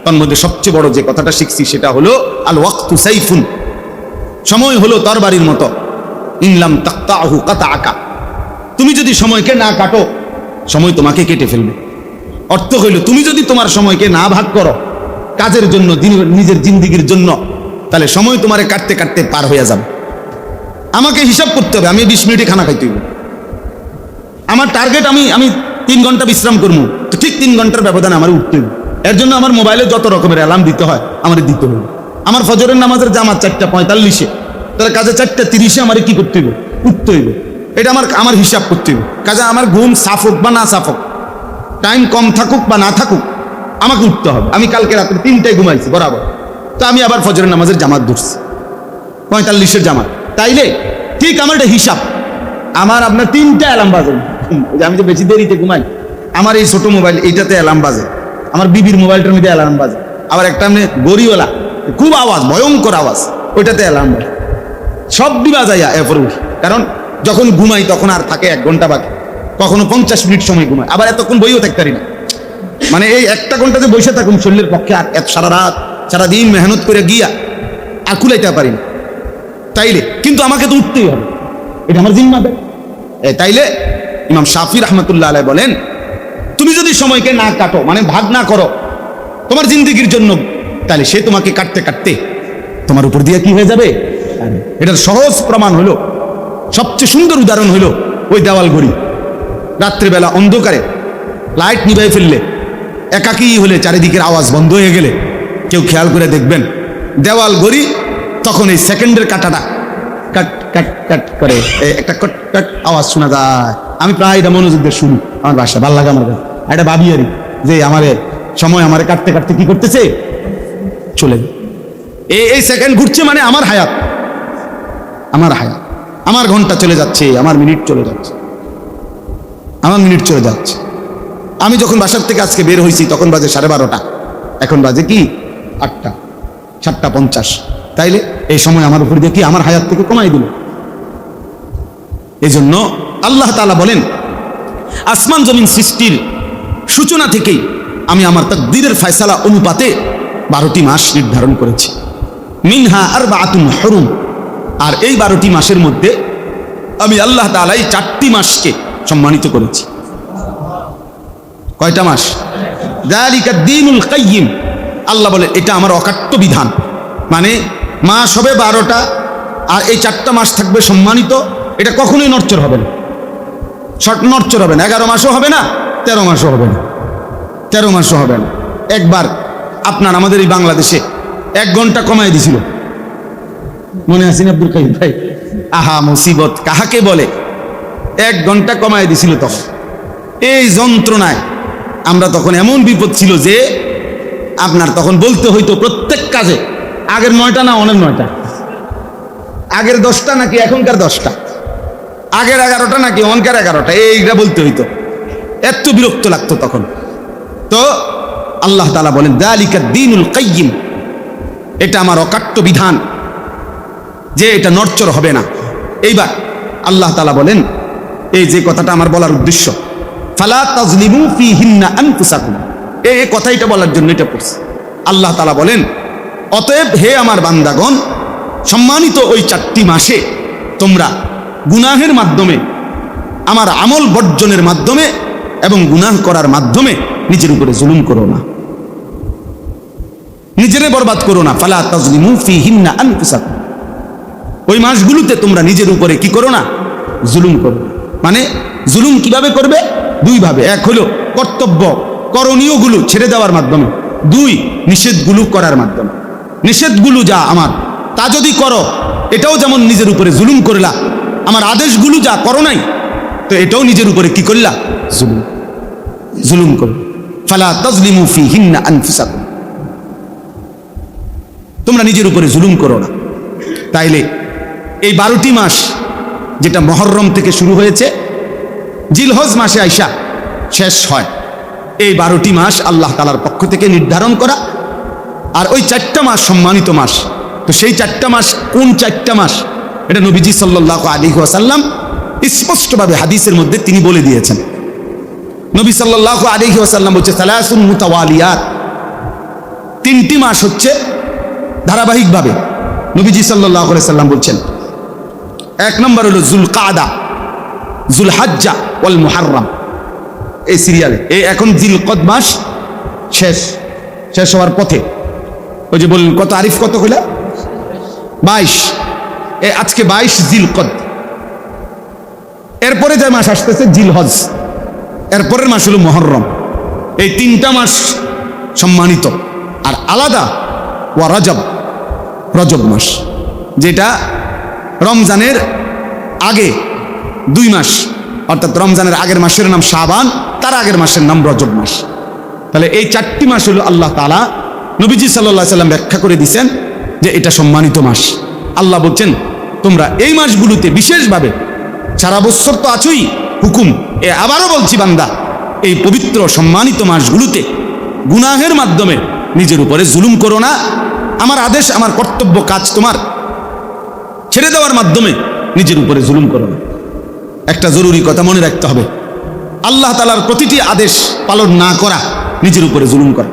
A: তার মধ্যে সবচেয়ে বড় যে কথাটা শিখছি সেটা হলো আল ওয়াক্তু সাইফুন, সময় হলো তরবারির মতো, ইনলাম তাকতাহু কাতাআকা, তুমি যদি সময়কে না কাটো সময় তোমাকে কেটে ফেলবে। অর্থ হইল তুমি যদি তোমার সময়কে না ভাগ করো কাজের জন্য, নিজের জিন্দেগির জন্য, তাহলে সময় তোমারে কাটতে কাটতে পার হয়ে যাবে। আমাকে হিসাব করতে হবে, আমি 20 মিনিটে খানা খাইতে হইব, আমার টার্গেট আমি 3 ঘন্টা বিশ্রাম করবো, তো ঠিক 3 ঘন্টার ব্যবধানে আমার উঠতে হবে। এর জন্য আমার মোবাইলে যত রকমের অ্যালার্ম দিতে হয় আমার দিতে হবে। আমার ফজরের নামাজের জামাত 4:45, তাহলে কাজে 4:30 আমার কি করতে হবে, উঠতে হইবে। এটা আমার হিসাব করতে হবে। কাজে আমার ঘুম সাফ হোক বা না সাফ হোক, টাইম কম থাকুক বা না থাকুক, আমাকে উঠতে হবে। আমি কালকে রাত্রে 3টায় ঘুমাইছি বরাবর, তো আমি আবার ফজরের নামাজের জামাত ধরছি 45-এর জামাত, তাইলে ঠিক আমার এটা হিসাব। আমার আপনার 3টা অ্যালার্ম বাজে, আমি যে বেশি দেরিতে ঘুমাই, আমার এই ছোট মোবাইল এইটাতে অ্যালার্ম বাজে, আমার বিবির মোবাইলটার মধ্যে অ্যালার্ম বাজে, আবার একটা এমনি গড়িওয়ালা খুব আওয়াজ, ভয়ঙ্কর আওয়াজ, ওইটাতে অ্যালার্ম বাজে, সব দিবা যাইয়া এরপরে উঠি। কারণ যখন ঘুমাই তখন আর থাকে 1 ঘন্টা বাকি, কখনো 50 মিনিট সময় ঘুমাই, আবার এতক্ষণ বইও থাকতে পারি না। মানে এই 1টা ঘন্টা যে বসে থাকুন শরীরের পক্ষে আর সারা রাত সারাদিন মেহনত করে গিয়া আর কুলাইতে পারি না। তাইলে কিন্তু আমাকে তো উঠতেই হবে, এটা আমার জিম্মাদার। তাইলে ইমাম শাফি রহমতুল্লাহ আলাইহি বলেন, তুমি যদি সময়কে না কাটো, মানে ভাগ না করো তোমার জিন্দেগির জন্য, তাহলে সে তোমাকে কাটতে কাটতে তোমার উপর দিয়ে কি হয়ে যাবে। এটার সহজ প্রমাণ হলো, সবচেয়ে সুন্দর উদাহরণ হলো ওই দেওয়াল ঘড়ি। রাত্রিবেলা অন্ধকারে লাইট নিভাই ফেললে, একাকী হলে, চারিদিকের আওয়াজ বন্ধ হয়ে গেলে, কেউ খেয়াল করে দেখবেন দেওয়াল ঘড়ি তখন এই সেকেন্ডের কাটাটা কাট কাট কাট করে একটা কট কাট আওয়াজ শোনা যায়। আমি প্রায় এটা মনোযোগ দিয়ে শুনি, আমার বাসা ভালো লাগে, আমার কাছে এটা ভাবি আরি যে আমার সময় আমারে কাটতে কাটতে কি করতেছে, চলে এই সেকেন্ড ঘুরছে, মানে আমার হায়াত, আমার হায়াত, আমার ঘন্টা চলে যাচ্ছে, আমার মিনিট চলে যাচ্ছে, আমার মিনিট চলে যাচ্ছে। আমি যখন বাসার থেকে আজকে বের হয়েছি তখন বাজে 12:30, এখন বাজে কি 8টা, 7:50, তাইলে এই সময় আমার উপর দিয়ে কি আমার হায়াত থেকে কমাই দিল। এই জন্য আল্লাহ তাআলা বলেন, আসমান জমিন সৃষ্টির সূচনা থেকেই আমি আমার তাকদীরের ফয়সালা অনুপাতে 12টি মাস নির্ধারণ করেছি। মিনহা আরবাআতুন হুরুম, আর এই 12টি মাসের মধ্যে আমি আল্লাহ তাআলা 4টি মাসকে সম্মানিত করেছি। কয়টা মাস? যালিকা দ্বীনুল কাইয়্যিম, আল্লাহ বলে এটা আমার অকাট্য বিধান, মানে মাস হবে 12টা আর এই 4টা মাস থাকবে সম্মানিত। এটা কখনোই নড়চড় হবে না, নড়চড় হবে না। 11 মাসও হবে না, 13 মাসও হবে না, 13 মাসও হবে না। একবার আপনার আমাদের এই বাংলাদেশে 1 ঘন্টা কমায় দিছিল, মনে আছেন আব্দুল কাইয়্যিম ভাই? আহা মুসিবত কাহাকে বলে, 1 ঘন্টা কমায় দিছিল। তখন এই যন্ত্রণায় আমরা তখন এমন বিপদ ছিল যে আপনার তখন বলতে হইতো প্রত্যেক কাজে আগের 9টা না অনেক 9টা, আগের 10টা নাকি এখনকার 10টা, আগের 11টা নাকি অনকার 11টা, এইটা বলতে হইতো। এত বিরক্ত লাগতো তখন। তো আল্লাহ তাআলা বলেন যালিকা দ্বীনুল কাইয়্যিম, এটা আমার অকাট্য বিধান যে এটা নড়চড় হবে না। এইবার আল্লাহ তাআলা বলেন, এই যে কথাটা আমার বলার উদ্দেশ্য, ফালা তাজলিমু ফীহিন্না আনফুসাকুম, এই কথাইটা বলার জন্য এটা পড়ছি। আল্লাহ তাআলা বলেন, অতএব হে আমার বান্দাগণ, সম্মানিত ওই 4টি মাসে তোমরা গুনাহের মাধ্যমে, আমার আমল বর্জনের মাধ্যমে এবং গুনাহ করার মাধ্যমে নিজের উপরে জুলুম করো না, নিজেরে বরবাদ করো না। ফালা তাজলিমু ফীহিন্না আনফুসাকুম, ওই মাসগুলোতে তোমরা নিজের উপরে কি করো না, জুলুম করো। মানে জুলুম কিভাবে করবে? দুই ভাবে। এক হলো কর্তব্য করণীয়গুলো ছেড়ে দেওয়ার মাধ্যমে, দুই নিষেধগুলো করার মাধ্যমে। নিষেধগুলো যা আমার তা যদি করো, এটাও যেমন নিজের উপরে জুলুম করলা। আমার আদেশগুলো যা করো নাই, তো এটাও নিজের উপরে কি করলা, জুলুম, জুলুম করো। ফালা তাজলিমু ফীহিন্না আনফুসাকুম, তোমরা নিজের উপরে জুলুম করো না। তাইলে এই 12টি মাস যেটা মুহররম থেকে শুরু হয়েছে, জিলহজ মাসে আইসা শেষ হয়, এই 12টি মাস আল্লাহ তাআলার পক্ষ থেকে নির্ধারণ করা। আর ওই 4টা মাস সম্মানিত মাস। তো সেই 4টা মাস কোন 4টা মাস, এটা নবীজি সাল্লাল্লাহু আলাইহি ওয়াসাল্লাম স্পষ্টভাবে হাদিসের মধ্যে তিনি বলে দিয়েছেন। নবী সাল্লাল্লাহু আলাইহি ওয়াসাল্লাম বলছে সালাসুন মুতাওয়ালিয়াত, 3টি মাস হচ্ছে ধারাবাহিকভাবে। নবীজি সাল্লাল্লাহু আলাইহি ওয়াসাল্লাম বলছেন, এক নম্বর হলো যুলকাদা, যুলহজ্জা ওয়াল মুহররম, এই সিরিয়ালে। এই এখন জিলকদ মাস শেষ হওয়ার পথে। ওই যে বললেন কত আরিফ, কত হইল 22, আজকে 22 জিলকদ। এরপরে যে মাস আসতেছে জিলহজ, এরপরের মাস হলো মুহররম। এই 3টা মাস সম্মানিত। আর আলাদা ওয়া রজব মাস, যেটা রমজানের আগে 2 মাস, অর্থাৎ রমজানের আগের মাসের নাম শাবান, তার আগের মাসের নাম রজব মাস। তাহলে এই 4টি মাস হলো আল্লাহ তাআলা নবীজি সাল্লাল্লাহু আলাইহি সাল্লাম ব্যাখ্যা করে দিয়েছেন যে এটা সম্মানিত মাস। আল্লাহ বলছেন তোমরা এই মাসগুলোতে বিশেষভাবে, সারা বছর তো আছোই হুকুম, আবারও বলছি বান্দা, এই পবিত্র সম্মানিত মাসগুলোতে গুনাহের মাধ্যমে নিজের উপরে জুলুম করো না। আমার আদেশ, আমার কর্তব্য কাজ তোমার ছেড়ে দেওয়ার মাধ্যমে নিজের উপরে জুলুম করো না। একটা জরুরি কথা মনে রাখতে হবে, আল্লাহ তাআলার প্রতিটি আদেশ পালন না করা নিজের উপরে জুলুম করা।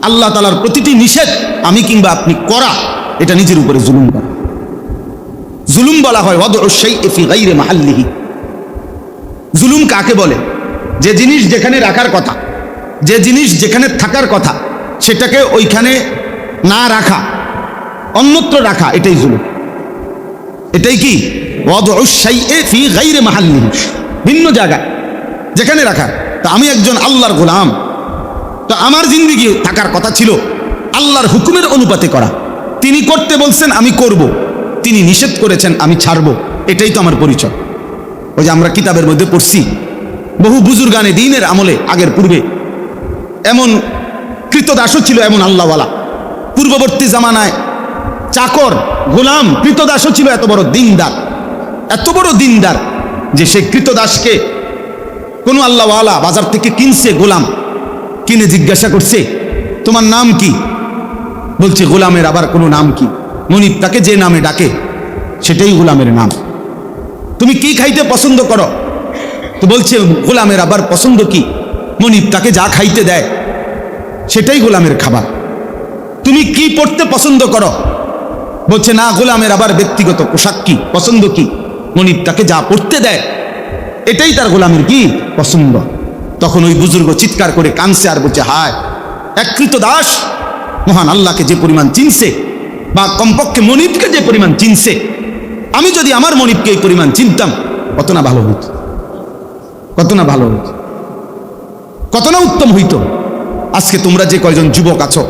A: আল্লাহ তাআলার প্রতিটি নিষেধ আমি কিংবা আপনি করা, এটা নিজের উপরে জুলুম করা। জুলুম বলা হয় ওয়াদউ শাইই ফি গায়রি মাহাল্লিহি। জুলুম কাকে বলে? যে জিনিস যেখানে রাখার কথা, যে জিনিস যেখানে থাকার কথা, সেটাকে ওইখানে না রাখা, অন্যত্র রাখা, এটাই জুলুম। এটাই কি? ওয়াদউ শাইই ফি গায়রি মাহাল্লিহি, ভিন্ন জায়গায় যেখানে রাখা। তা আমি একজন আল্লাহর গোলাম, তো আমার জিন্দেগি থাকার কথা ছিল আল্লাহর হুকুমের অনুপাতে করা। তিনি করতে বলছেন আমি করব, তিনি নিষেধ করেছেন আমি ছাড়ব, এটাই তো আমার পরিচয়। ওই যে আমরা কিতাবের মধ্যে পড়ছি, বহু বুজুর্গানে দ্বীনের আমলে, আগের পূর্বে এমন কৃতদাসও ছিল, এমন আল্লাহওয়ালা। পূর্ববর্তী জামানায় চাকর, গোলাম, কৃতদাসও ছিল এত বড় দিনদার, এত বড় দিনদার যে সে কৃতদাসকে কোনো আল্লাহওয়ালা বাজার থেকে কিনছে, গোলাম কিনে জিজ্ঞাসা করছে তোমার নাম কি? বলছে গোলামের আবার কোনো নাম কি? মনিব তাকে যে নামে ডাকে সেটাই গোলামের নাম। তুমি কি খাইতে পছন্দ করো? তো বলছে গোলামের আবার পছন্দ কি? মনিব তাকে যা খাইতে দেয় সেটাই গোলামের খাবার। তুমি কি পড়তে পছন্দ করো? বলছে না, গোলামের আবার ব্যক্তিগত পোশাক কি, পছন্দ কি? মনিব তাকে যা পড়তে দেয় এটাই তার গোলামের কি পছন্দ। তখন ওই বুজুর্গ চিৎকার করে কাঁদছে আর বলছে হায়, এক কৃতদাস মহান আল্লাহকে যে পরিমাণ চিনছে, বা কমপক্ষে মনিবকে যে পরিমাণ চিনছে, আমি যদি আমার মনিবকে এই পরিমাণ চিনতাম কত না ভালো হইত, কত না ভালো হইত, কত না উত্তম হইত। আজকে তোমরা যে কয়জন যুবক আছো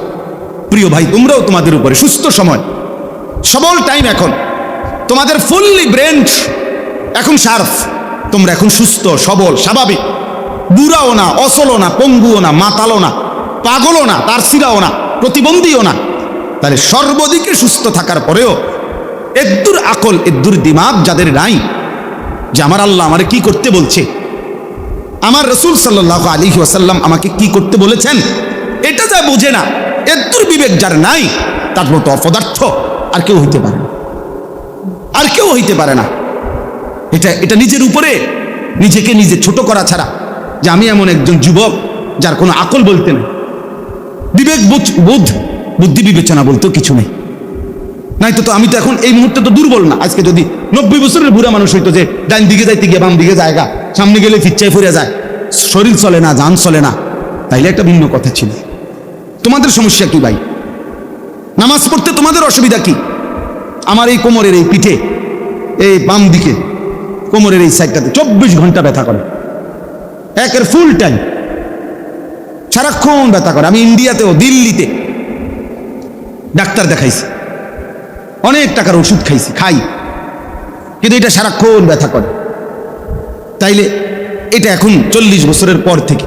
A: প্রিয় ভাই, তোমরাও তোমাদের উপরে সুস্থ সময়, সবল টাইম, এখন তোমাদের ফুললি ব্রেন এখন শার্প, তোমরা এখন সুস্থ সবল স্বাভাবিক, বুড়াও না, অসলও না, পঙ্গুও না, মাতালও না, পাগলও না, তারসিরাও না, প্রতিবন্ধীও না। তাহলে সর্বদিকে সুস্থ থাকার পরেও এদ্দুর আকল, এদ্দুর দিমাগ যাদের নাই যে আমার আল্লাহ আমারে কি করতে বলছে, আমার রাসূল সাল্লাল্লাহু আলাইহি ওয়াসাল্লাম আমাকে কি করতে বলেছেন, এটা যা বোঝে না, এদ্দুর বিবেক যার নাই, তার মতো অপদার্থ আর কেউ হইতে পারে না, আর কেউ হইতে পারে না। এটা নিজের উপরে নিজেকে নিজে ছোট করা ছাড়া, যে আমি এমন একজন যুবক যার কোনো আকল বলতে নেই, বিবেক বোধ, বুদ্ধি বিবেচনা বলতেও কিছু নেই। নাই তো আমি তো এখন এই মুহূর্তে তো দুর্বল না। আজকে যদি 90 বছরের বুড়া মানুষ হইতো, যে ডান দিকে যাইতে গিয়ে বাম দিকে জায়গা, সামনে গেলে ফিচ্চাই ফুরে যায়, শরীর চলে না, জান চলে না, তাইলে একটা ভিন্ন কথা ছিল। তোমাদের সমস্যা কি ভাই? নামাজ পড়তে তোমাদের অসুবিধা কি? আমার এই কোমরের এই পিঠে, এই বাম দিকে কোমরের এই সাইডটাতে 24 ঘন্টা ব্যথা করে, একের ফুল টাইম সারাক্ষণ ব্যথা করে। আমি ইন্ডিয়াতেও, দিল্লিতে ডাক্তার দেখাইছি, অনেক টাকার ওষুধ খাই, কিন্তু এটা সারাক্ষণ ব্যথা করে। তাইলে এটা এখন 40 বছরের পর থেকে,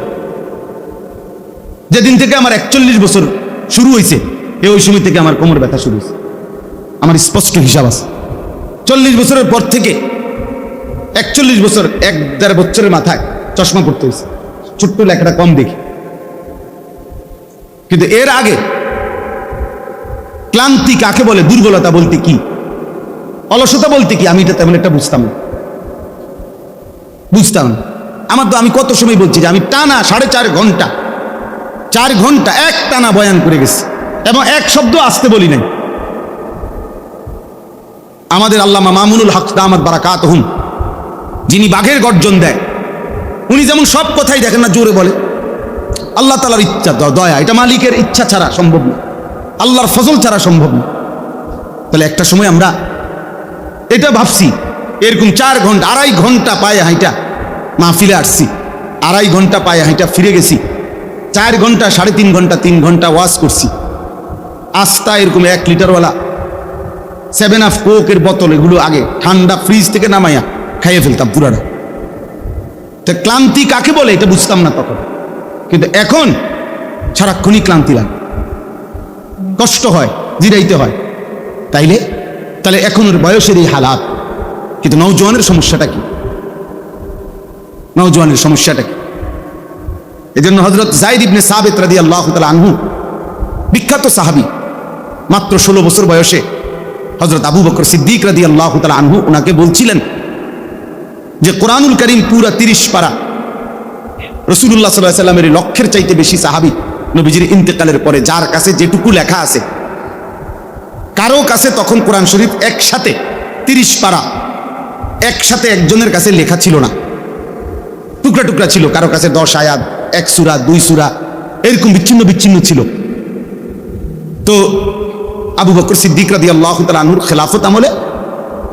A: যেদিন থেকে আমার 41 বছর শুরু হয়েছে, ওই সময় থেকে আমার কোমর ব্যথা শুরু হয়েছে। আমার স্পষ্ট হিসাব আছে 40 বছরের পর থেকে 41 বছর, 1-1.5 বছরের মাথায় চশমা পড়তে হয়েছে, ছোট্ট লেখাটা কম দেখি। কিন্তু এর আগে ক্লান্তি কাকে বলে, দুর্বলতা বলতে কি, অলসতা বলতে কি, আমি এটা তেমন একটা বুঝতাম না। আমি কত সময় বলছি যে আমি টানা 4.5 ঘন্টা 4 ঘন্টা এক টানা বয়ান করে গেছি এবং এক শব্দ আসতে বলি নাই। আমাদের আল্লামা মামুনুল হক দামাত বারাকাতুহুম, যিনি বাঘের গর্জন দেয়, উনি যেমন সব কথাই দেখেন না, জোরে বলে। আল্লাহ তাআলার ইচ্ছা, দয়া, এটা মালিকের ইচ্ছা ছাড়া সম্ভব না, আল্লাহর ফজল ছাড়া সম্ভব না। তাহলে একটা সময় আমরা এটা ভাবছি, এরকম 4 ঘন্টা 2.5 ঘন্টা পায়ে হাইটা মাহফিলে আসছি, 2.5 ঘন্টা পায়ে হাইটা ফিরে গেছি, 4 ঘন্টা 3.5 ঘন্টা 3 ঘন্টা ওয়াজ করছি। আস্তা এরকম 1 লিটারওয়ালা 7 আপ কোকের বোতল, এগুলো আগে ঠান্ডা ফ্রিজ থেকে নামাইয়া খাইয়ে ফেলতাম পুরাটা। তো ক্লান্তি কাকে বলে এটা বুঝতাম না তখন, কিন্তু এখন সারাক্ষণই ক্লান্তি লাগে, কষ্ট হয়, জিরাইতে হয়। তাহলে এখনের বয়সের এই হালাত, কিন্তু নওজোয়ানের সমস্যাটা কি? নওজোয়ানের সমস্যাটা কি? এজন্য হযরত যায়েদ ইবনে সাবিত রাদিয়াল্লাহু তাআলা আনহু, বিখ্যাত সাহাবী, মাত্র 16 বছর বয়সে হযরত আবু বকর সিদ্দিক রাদিয়াল্লাহু তাআলা আনহু ওনাকে বলছিলেন যে কোরআনুল কারীম পুরা 30 পারা, রাসূলুল্লাহ সাল্লাল্লাহু আলাইহি ওয়াসাল্লামের লক্ষের চাইতে বেশি সাহাবী নবীজির ইন্তেকালের পরে যার কাছে যেটুকু লেখা আছে, কারো কাছে তখন কোরআন শরীফ একসাথে 30 পারা একসাথে একজনের কাছে লেখা ছিল না, টুকরা টুকরা ছিল। কারো কাছে 10 আয়াত, 1 সূরা, 2 সূরা, এরকম বিচ্ছিন্ন বিচ্ছিন্ন ছিল। তো আবু বকর সিদ্দিক রাদিয়াল্লাহু তাআলা আনহুর খেলাফত আমলে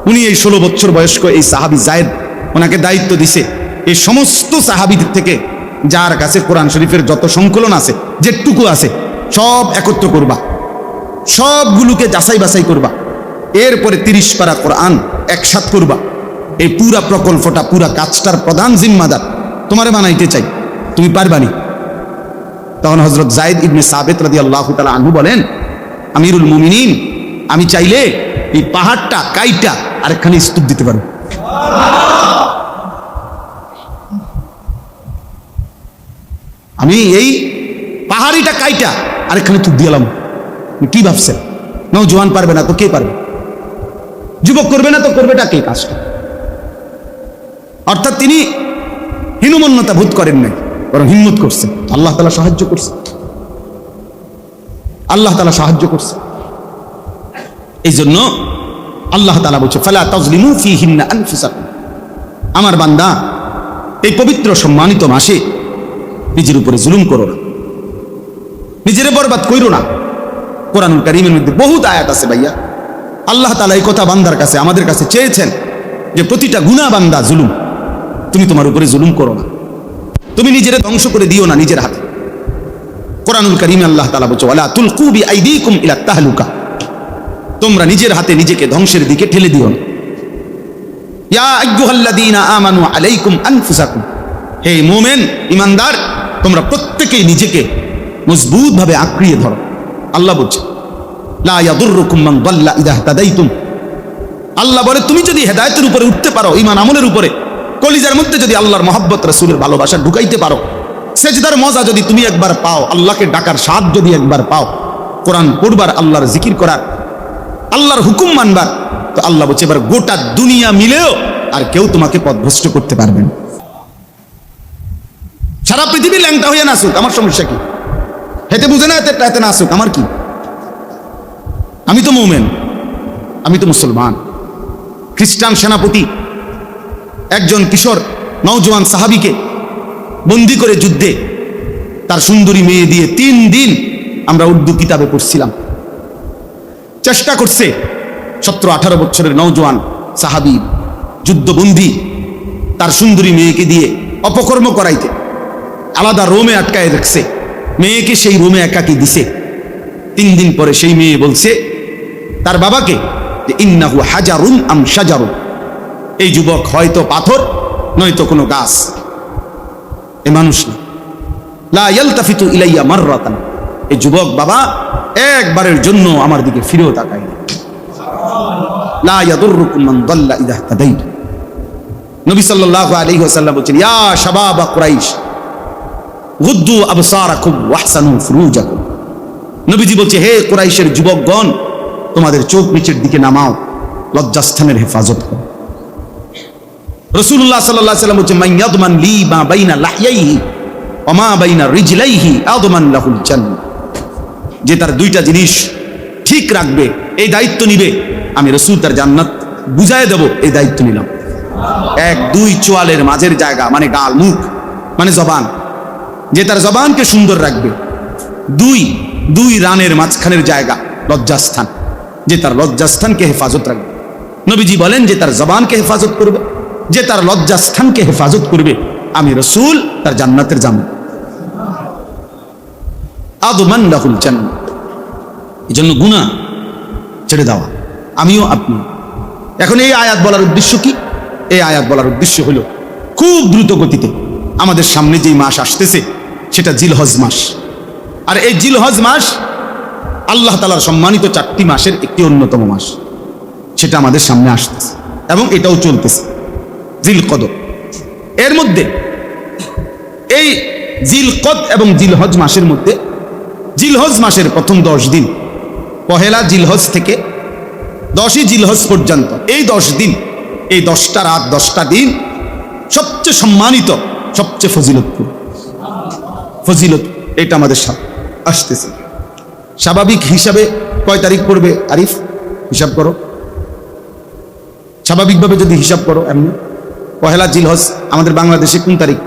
A: উনি এই 16 বছর বয়স্ক এই সাহাবী যায়েদ, ওনাকে দায়িত্ব দিছে এই সমস্ত সাহাবীদের থেকে যার কাছে কোরআন শরীফের যত সংকলন আছে, যেটুকু আছে, সব একত্র করবা, সবগুলোকে যাচাই বাছাই করবা, এরপরে 30 পারা কোরআন একসাথ করবা। এই পুরা প্রকল্পটা, পুরা কাজটার প্রধান জিম্মাদার তোমারে বানাইতে চাই, তুমি পারবানি। তখন হযরত যায়েদ ইবনে সাবিত রাদিয়াল্লাহু তাআলা আনহু বলেন, আমিরুল মুমিনিন, আমি চাইলে এই পাহাড়টা কাইটা আরেকখানে স্তূপ দিতে পারবো। আমি এই পাহাড়িটা কাইটা আরেকখানে তুপ দিলাম। কি ভাবছেন? নওজোয়ান পারবে না তো কে পারবে? যুবক করবে না তো করবেটা কে কাজটা? অর্থাৎ তিনি হীনমন্যতা বোধ করেন নাই, বরং হিম্মত করছেন। আল্লাহ তাআলা সাহায্য করছে, আল্লাহ তাআলা সাহায্য করছে। এই জন্য আল্লাহ তাআলা বলছে, ফালা তাজলিমু ফীহিন্না আনফুসাকুম, আমার বান্দা এই পবিত্র সম্মানিত মাসে নিজের উপরে জুলুম করো না, নিজেরে বরবাদ কইরো না। কোরআনুল কারীমের মধ্যে বহুত আয়াত আছে ভাইয়া, আল্লাহ তাআলা এই কথা বান্দার কাছে, আমাদের কাছে চেয়েছেন যে প্রতিটা গুনাহ বান্দা জুলুম, তুমি তোমার উপরে জুলুম করো না, তুমি নিজেরে ধ্বংস করে দিও না নিজের হাতে। কোরআনুল কারীমে আল্লাহ তাআলা বলছে, ওয়ালা তুলকু বিআইদিকুম ইলা তাহলুকা, তোমরা নিজের হাতে নিজেকে ধ্বংসের দিকে ঠেলে দিও না। ইয়া আইয়ুহাল্লাযীনা আমানু আলাইকুম আনফুসাকুম, হে মুমিন ঈমানদার, তোমরা প্রত্যেকেই নিজেকে মজবুত ভাবে আঁকড়িয়ে ধরো। আল্লাহ বলছে, লা ইয়াদুররুকুম মান দাল্লা ইযা ইহতাদাইতুম, আল্লাহ বলে তুমি যদি হেদায়েতের উপরে উঠতে পারো, ঈমান আমলের উপরে, কলিজার মধ্যে যদি আল্লাহর মহব্বত, রাসূলের ভালোবাসা ঢুকাইতে পারো, সেজদার মজা যদি তুমি একবার পাও, আল্লাহকে ডাকার স্বাদ যদি একবার পাও, কোরআন পড়বার, আল্লাহর জিকির করার, আল্লাহর হুকুম মানবার, তো আল্লাহ বলছে এবার গোটা দুনিয়া মিলেও আর কেউ তোমাকে পথভ্রষ্ট করতে পারবে না। সারা পৃথিবী ল্যাংটা হয়ে নাচুক, আমার সমস্যা কি? হেতে বুঝে না, হেতে নাচুক, আমার কি? আমি তো মুমিন, আমি তো মুসলমান। খ্রিস্টান সেনাপতি একজন কিশোর নওজোয়ান সাহাবীকে বন্দি করে যুদ্ধে তার সুন্দরী মেয়ে দিয়ে 3 দিন আমরা উর্দু কিতাবে পড়ছিলাম। চেষ্টা করছে 17-18 বছরের নওজোয়ান সাহাবী যুদ্ধবন্দী তার সুন্দরী মেয়েকে দিয়ে অপকর্ম করাইতে, আলাদা রুমে আটকায় রাখছে, মেয়েকে সেই রুমে একাকি দিছে। 3 দিন পরে সেই মেয়ে বলছে তার বাবাকে যে ইন্নাহু হাজারুন আম শাজারুন, এই যুবক হয়তো পাথর নয়তো কোনো গাছ, এ মানুষ না। লা ইয়ালতাফিতু ইলাইয়া মাররাতান, এই যুবক বাবা একবারের জন্য আমার দিকে ফিরেও তাকায় না। লা ইয়াদুররুকুম মান দাল্লা ইযা ইহতাদাইতু। নবী সাল্লাল্লাহু আলাইহি ওয়াসাল্লাম বলেন ইয়া শাবাব কুরাইশ গুদ্দু আবসারাকুম ওয়াহসানু ফুরুজাকুম। নবীজি বলছে হে কুরাইশের যুবকগণ, তোমাদের চোখ নিচের দিকে নামাও, লজ্জাস্থানের হেফাজত করো। রাসূলুল্লাহ সাল্লাল্লাহু আলাইহি ওয়াসাল্লাম বলছে মান ইয়াদমান লি মা বাইনা লাহইহি ওয়া মা বাইনা রিজলাইহি আদমান লাহুল জান্নাহ। যে তার 2টা জিনিস ঠিক রাখবে, এই দায়িত্ব নিবে, আমি রাসূল তার জান্নাত বুঝায় দেব, এই দায়িত্ব নিলাম। 1, 2 চোয়ালের মাঝের জায়গা মানে গাল, মুখ মানে জবান, যে তার জবানকে সুন্দর রাখবে। 2 রানের মাঝখানের জায়গা লজ্জাস্থান, যে তার লজ্জাস্থানকে হেফাজত রাখবে। নবীজি বলেন যে তার জবানকে হেফাজত করবে, যে তার লজ্জাস্থানকে হেফাজত করবে, আমি রাসূল তার জান্নাতের জামিন। আদমান লাহুল জান্নাহ। এজন্য গুনাহ ছেড়ে দেওয়া আমিও আপনি। এখন এই আয়াত বলার উদ্দেশ্য কি? এই আয়াত বলার উদ্দেশ্য হলো খুব দ্রুত গতিতে আমাদের সামনে যেই মাস আসতেছে সেটা জিলহজ মাস। আর এই জিলহজ মাস আল্লাহ তাআলার সম্মানিত 4টি মাসের একটি অন্যতম মাস, সেটা আমাদের সামনে আসতেছে এবং এটাও চলতেছে জিলকদ। এর মধ্যে এই জিলকদ এবং জিলহজ মাসের মধ্যে জিলহজ মাসের প্রথম 10 দিন, পহেলা জিলহজ থেকে 10ই জিলহজ পর্যন্ত, এই 10 দিন, এই 10টা রাত 10টা দিন সবচেয়ে সম্মানিত, সবচেয়ে ফজিলত এটা আমাদের সাথে আসতেছে। স্বাভাবিক হিসাবে কয় তারিখ পড়বে আরিফ? হিসাব করো, স্বাভাবিকভাবে যদি হিসাব করো এমনি পহেলা জিলহজ আমাদের বাংলাদেশে কোন তারিখ?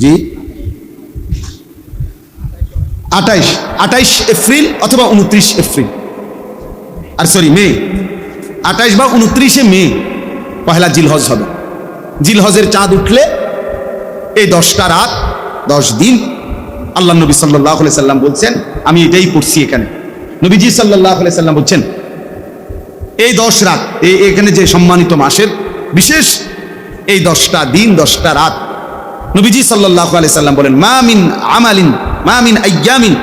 A: জি 28 এপ্রিল অথবা 29 এপ্রিল, আর সরি মে, 28 বা 29 মে পহেলা জিলহজ হবে। জিলহজের চাঁদ উঠলে এই 10টা রাত 10 দিন আল্লাহ নবী সাল্লাল্লাহু আলাইহি সাল্লাম বলছেন, আমি এটাই পড়ছি এখানে, নবীজি সাল্লাল্লাহু আলাইহি সাল্লাম বলছেন এই 10 রাত, এখানে যে সম্মানিত মাসের বিশেষ এই 10টা দিন 10টা রাত, নবীজি সাল্লাল্লাহু আলাইহি সাল্লাম বলেন মা মিন আইয়ামিন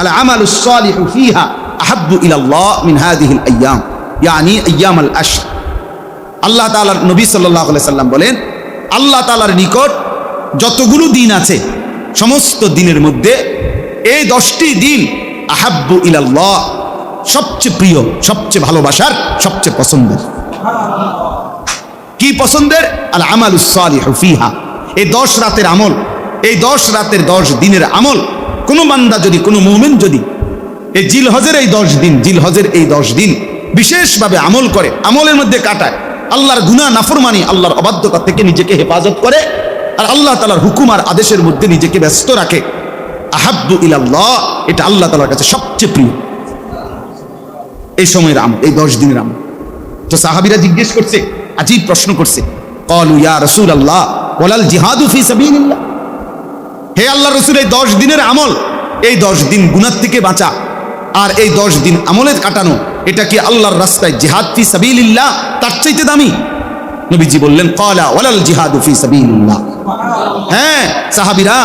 A: আল আমালুস সালিহু ফিহা আহাব্বু ইলাল্লাহ মিন হাযিহিল আইয়াম, ইয়ানি আইয়ামুল আশর। আল্লাহ তাআলার নবী সাল্লাল্লাহু আলাইহি সাল্লাম বলেন আল্লাহ তাআলার নিকট যতগুলো দিন আছে সমস্ত দিনের মধ্যে এই 10টি দিন আহাব্বু ইলাল্লাহ, সবচেয়ে প্রিয়, সবচেয়ে ভালোবাসার, সবচেয়ে পছন্দের। কি পছন্দের? আল আমালুস সালিহু ফিহা, এই 10 রাতের আমল, এই 10 রাতের 10 দিনের আমল কোন বান্দা যদি, কোন মুমিন যদি এই জিলহজের এই 10 দিন, জিলহজের এই 10 দিন বিশেষভাবে আমল করে, আমলের মধ্যে কাটায়, আল্লাহর গুনাহ নাফরমানি, আল্লাহর অবাধ্যতা থেকে নিজেকে হেফাজত করে, আর আল্লাহ তাআলার হুকুম আর আদেশের মধ্যে নিজেকে ব্যস্ত রাখে, আহাব্বু ইলাল্লাহ, এটা আল্লাহ তাআলার কাছে সবচেয়ে প্রিয় এই সময়ের আমল, এই 10 দিনের আমল। তো সাহাবীরা জিজ্ঞেস করছে, আজীব প্রশ্ন করছে, ক্বালু ইয়া রাসূলুল্লাহ ওয়ালাল জিহাদু ফি সাবিলিল্লাহ, হে আল্লাহর রাসূল এই 10 দিনের আমল, এই 10 দিন গুনাহ থেকে বাঁচা আর এই 10 দিন আমলের কাটানো, এটা কি আল্লাহর রাস্তায় জিহাদ ফি সাবিলিল্লাহ তার চাইতে দামি? নবীজি বললেন ক্বালা ওয়ালাল জিহাদু ফি সাবিলিল্লাহ, হ্যাঁ সাহাবীরা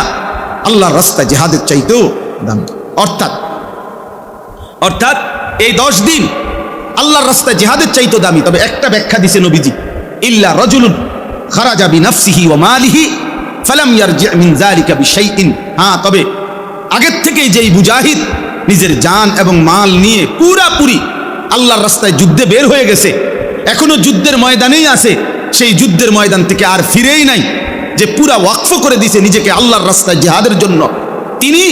A: আল্লাহর রাস্তায় জিহাদের চাইতেও দামি। অর্থাৎ এই 10 দিন আল্লাহর রাস্তায় জিহাদের চাইতেও দামি। তবে একটা ব্যাখ্যা দিছে নবীজি, ইল্লা রাজুলুন খারাজা বিনাফসিহি ওয়া মালিহি ফালাম ইয়ারজি মিন যালিকা বিশাইইন, হ্যাঁ তবে আগের থেকেই যেই মুজাহিদ নিজের জান এবং মাল নিয়ে পুরাপুরি আল্লাহর রাস্তায় যুদ্ধে বের হয়ে গেছে, এখনো যুদ্ধের ময়দানেই আছে, সেই যুদ্ধের ময়দান থেকে আর ফিরেই নাই, যে পুরা ওয়াকফ করে দিয়েছে নিজেকে আল্লাহর রাস্তায় জিহাদের জন্য, তিনি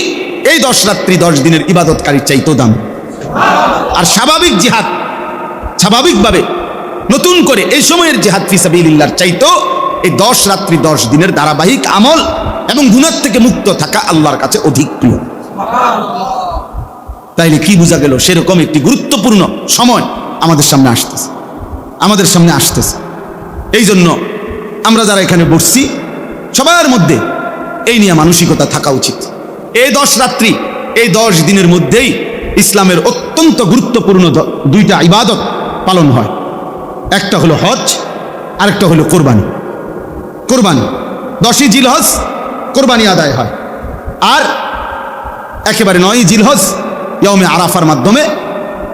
A: এই 10 রাত্রি 10 দিনের ইবাদতকারীর চাইতেও দাম। আর স্বাভাবিক জিহাদ, স্বাভাবিকভাবে নতুন করে এই সময়ের জিহাদ ফি সাবিলিল্লাহর চাইতেও এই 10 রাত্রি 10 দিনের ধারাবাহিক আমল এবং গুনাহ থেকে মুক্ত থাকা আল্লাহর কাছে অধিক প্রিয়। তাইলে কি বোঝা গেল? সেরকম একটি গুরুত্বপূর্ণ সময় আমাদের সামনে আসতেছে। এই জন্য আমরা যারা এখানে বসছি সবার মধ্যে এই নিয়ে মানসিকতা থাকা উচিত। এই 10 রাত্রি এই 10 দিনের মধ্যেই ইসলামের অত্যন্ত গুরুত্বপূর্ণ 2টা ইবাদত পালন হয়। একটা হলো হজ, আরেকটা হলো কোরবানি। 10ই জিলহজ কোরবানি আদায় হয়, আর একেবারে 9ই জিলহজ ইয়াউমে আরাফার মাধ্যমে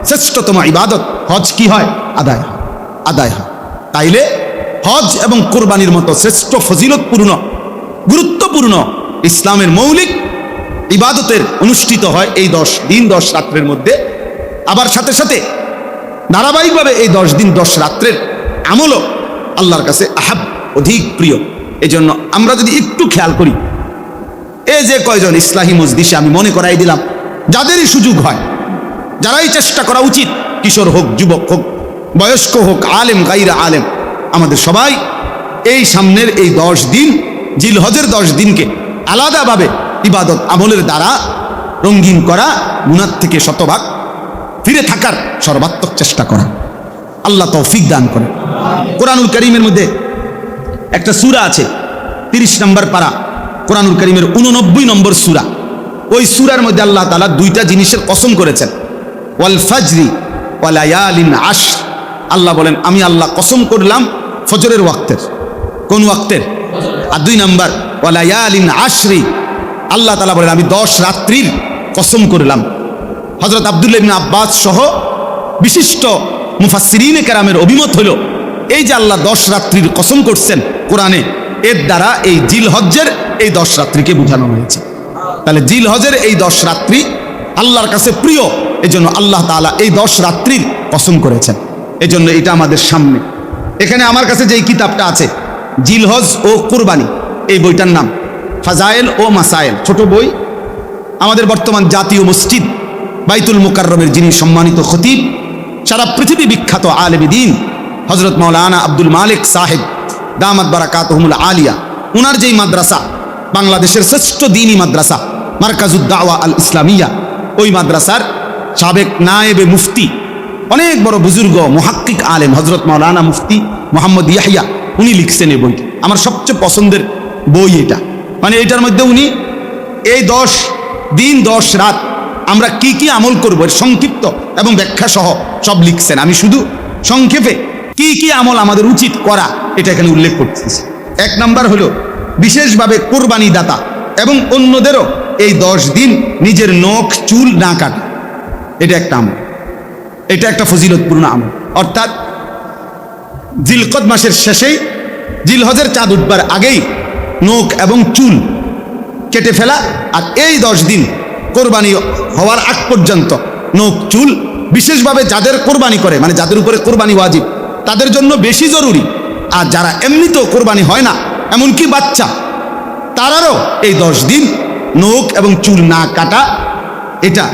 A: শ্রেষ্ঠতম ইবাদত হজ কি হয়? আদায় হয়। তাইলে হজ এবং কোরবানির মতো শ্রেষ্ঠ ফজিলতপূর্ণ গুরুত্বপূর্ণ ইসলামের মৌলিক ইবাদতের অনুষ্ঠিত হয় এই 10 দিন 10 রাত্রের মধ্যে। আবার সাথে সাথে ধারাবাহিকভাবে এই 10 দিন 10 রাত্রের আমলও আল্লাহর কাছে অধিক প্রিয়। এই জন্য আমরা যদি একটু খেয়াল করি, এই যে কয়জন ইসলাহী মজলিসে আমি মনে করাই দিলাম, যাদেরই সুযোগ হয়, যারাই চেষ্টা করা উচিত, কিশোর হোক, যুবক হোক, বয়স্ক হোক, আলেম গাইরা আলেম, আমাদের সবাই এই সামনের এই 10 দিন জিলহজের 10 দিনকে আলাদাভাবে ইবাদত আমলের দ্বারা রঙিন করা, গুনাহ থেকে শতভাগ ফিরে থাকার সর্বাত্মক চেষ্টা করা। আল্লাহ তৌফিক দান করেন। কোরআনুল কারীমের মধ্যে একটা সূরা আছে, 30 নম্বর পারা, কোরআনুল কারীমের 89 নম্বর সূরা। ওই সূরার মধ্যে আল্লাহ তাআলা 2টা জিনিসের কসম করেছেন, ওয়াল ফাজরি ওয়া লায়ালিন আশর। আল্লাহ বলেন, আমি আল্লাহ কসম করলাম ফজরের ওয়াক্তের। কোন ওয়াক্তের? আর 2 নাম্বার ওয়া লায়ালিন আশরি, আল্লাহ তাআলা বলেন আমি 10 রাত্রির কসম করলাম। হযরত আব্দুল্লাহ ইবনে আব্বাস সহ বিশিষ্ট মুফাসসিরিনে কেরামের অভিমত হলো, এই যে আল্লাহ 10 রাত্রির কসম করছেন কোরআনে, এর দ্বারা এই জিলহজ্জের এই 10 রাত্রিকে বোঝানো হয়েছে। তাহলে জিলহজের এই 10 রাত্রি আল্লাহর কাছে প্রিয়, এজন্য আল্লাহ তাআলা এই 10 রাত্রির কসম করেছেন। এজন্য এটা আমাদের সামনে। এখানে আমার কাছে যেই কিতাবটা আছে, জিলহজ ও কুরবানি, এই বইটার নাম ফাজায়েল ও মাসায়েল, ছোট বই। আমাদের বর্তমান জাতীয় মসজিদ বাইতুল মুকাররমের যিনি সম্মানিত খতিব, সারা পৃথিবী বিখ্যাত আলেমে দ্বীন হযরত মাওলানা আব্দুল মালিক সাহেব দামাত বারাকাতুহুমুল আলিয়া, উনার যেই মাদ্রাসা, বাংলাদেশের শ্রেষ্ঠ দ্বীনি মাদ্রাসা মারকাজুদ দাওয়া আল ইসলামিয়া, ওই মাদ্রাসার সাবেক নায়েবে মুফতি, অনেক বড় বুজুর্গ মুহাক্কিক আলেম হযরত মাওলানা মুফতি মোহাম্মদ ইয়াহিয়া, উনি লিখছেন এই বইটি। আমার সবচেয়ে পছন্দের বই এটা। মানে এটার মধ্যে উনি এই 10 দিন 10 রাত আমরা কি কি আমল করব এর সংক্ষিপ্ত এবং ব্যাখ্যা সহ সব লিখছেন। আমি শুধু সংক্ষেপে কি কি আমল আমাদের উচিত করা এটা এখানে উল্লেখ করতেছি। 1 নাম্বার হলো বিশেষভাবে কোরবানি দাতা এবং অন্যদেরও এই 10 দিন নিজের নখ চুল না কাটা। এটা একটা আমল, এটা একটা ফজিলতপূর্ণ আমল। অর্থাৎ জিলকদ মাসের শেষেই, জিলহজের চাঁদ উঠবার আগেই নখ এবং চুল কেটে ফেলা, আর এই 10 দিন কোরবানি হওয়ার আগ পর্যন্ত নখ চুল বিশেষভাবে যাদের কোরবানি করে, মানে যাদের উপরে কোরবানি ওয়াজিব, তাদের জন্য বেশি জরুরি। আর যারা এমনিতেও কোরবানি হয় না, এমনকি বাচ্চা, তারারও এই 10 দিন নখ এবং চুল না কাটা, এটা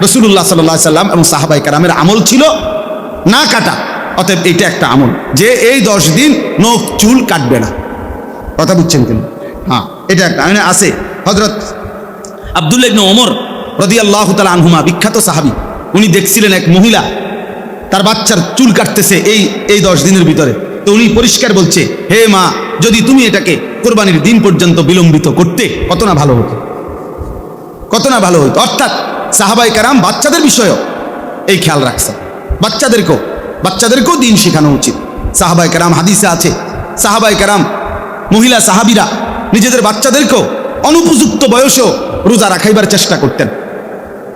A: রাসূলুল্লাহ সাল্লাল্লাহু আলাইহি সাল্লাম এবং সাহাবায়ে কেরামের আমল ছিল না কাটা। অতএব এটা একটা আমল যে এই 10 দিন নখ চুল কাটবে না। কথা বুঝছেন কেন? হ্যাঁ, এটা একটা মানে আছে। হযরত আব্দুল্লাহ ইবনে ওমর রাদিয়াল্লাহু তাআলা আনহুমা, বিখ্যাত সাহাবী, উনি দেখছিলেন এক মহিলা তার বাচ্চার চুল কাটতেছে এই 10 দিনের ভিতরে। তো উনি পরিষ্কার বলছে, হে মা, যদি তুমি এটাকে কোরবানির দিন পর্যন্ত বিলম্বিত করতে কত না ভালো হতো, কত না ভালো হতো। অর্থাৎ সাহাবায়ে কেরাম বাচ্চাদের বিষয়েও এই খেয়াল রাখছে। বাচ্চাদেরকেও দিন শেখানো উচিত। সাহাবায়ে কেরাম, হাদিসে আছে, সাহাবায়ে কেরাম মহিলা সাহাবীরা নিজেদের বাচ্চাদেরকেও অনুপযুক্ত বয়সেও রোজা রাখাইবার চেষ্টা করতেন।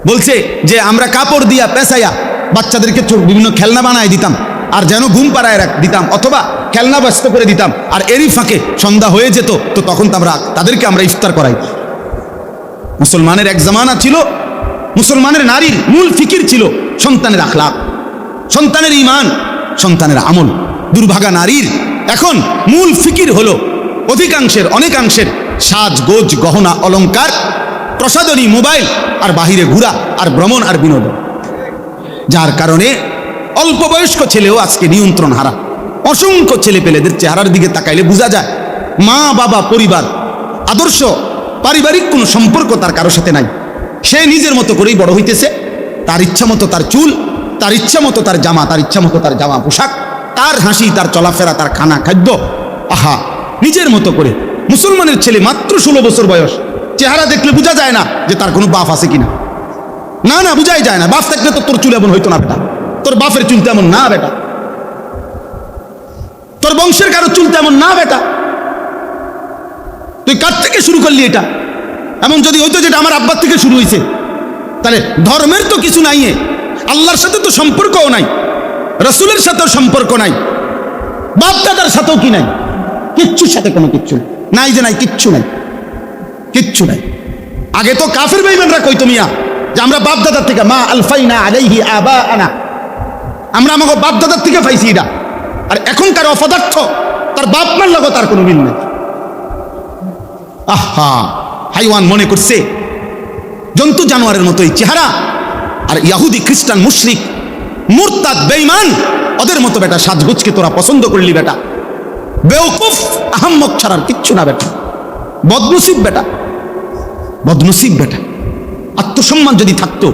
A: বলছে যে আমরা কাপড় দিয়া পেঁচাইয়া বাচ্চাদেরকে বিভিন্ন খেলনা বানায় দিতাম, আর যেন ঘুম পাড়ায় দিতাম, অথবা খেলনা ব্যস্ত করে দিতাম, আর এরই ফাঁকে সন্ধ্যা হয়ে যেত, তো তখন তাদেরকে আমরা ইফতার করাই। মুসলমানের এক জামানা ছিল, মুসলমানের নারীর মূল ফিকির ছিল সন্তানের আখলাক, সন্তানের ঈমান, সন্তানের আমল। দুর্ভাগা নারীর এখন মূল ফিকির হলো অনেকাংশের সাজগোজ, গহনা অলংকার, প্রসাধনী, মোবাইল, আর বাহিরে ঘোরা, আর ভ্রমণ, আর বিনোদন। যার কারণে অল্প বয়স্ক ছেলেও আজকে নিয়ন্ত্রণ হারা। অসংখ্য ছেলে পেলেদের চেহারার দিকে তাকাইলে বোঝা যায় মা বাবা পরিবার আদর্শ পারিবারিক কোনো সম্পর্ক তার কারোর সাথে নাই। সে নিজের মতো করেই বড় হইতেছে, তার ইচ্ছা মতো তার চুল, তার ইচ্ছা মতো তার জামা, তার ইচ্ছা মতো তার জামা পোশাক, তার হাসি, তার চলাফেরা, তার খানা খাদ্য, আহা নিজের মতো করে। মুসলমানের ছেলে মাত্র 16 বছর বয়স, চেহারা দেখলে বোঝা যায় না যে তার কোনো বাপ আছে কিনা। না না, বুঝাই যায় না। বাপ থাকলে তো তোর চুল এমন হইতো না বেটা, তোর বাপের চুল তেমন না বেটা, তোর বংশের কারো চুল তেমন না বেটা। তুই কার থেকে শুরু করলি এটা? এমন যদি হইতো যেটা আমার আব্বার থেকে শুরু হয়েছে, তাহলে ধর্মের তো কিছু নাই, আল্লাহর সাথে তো সম্পর্কও নাই, রসুলের সাথেও সম্পর্ক নাই, বাপ দাদার সাথেও কি নাই, কিচ্ছুর সাথে কোনো কিচ্ছু নাই, যে নাই কিচ্ছু নাই, কিচ্ছু নাই। আগে তো কাফের বেঈমানরা কইতো মিয়া যে আমরা বাপ দাদার থেকে, মা আলফাইনা আলাইহি আবাআনা, আমরা আমাকে বাপ দাদার থেকে পাইছি এটা। আর এখনকার অপদার্থ তার বাপ মার লগো তার কোনো মিল নেই। আহা, হাইওয়ান মনে করছে, জন্তু জানোয়ারের মতো এই চেহারা। আর ইহুদি খ্রিস্টান মুশরিক মুরতাদ বেঈমান ওদের মতো বেটা সাজগোজকে তোরা পছন্দ করলি বেটা। বেওকুফ আহম্মক ছাড়ার কিচ্ছু না বেটা, বদনসিব বেটা, বদনসিব বেটা। আত্মসম্মান যদি থাকতো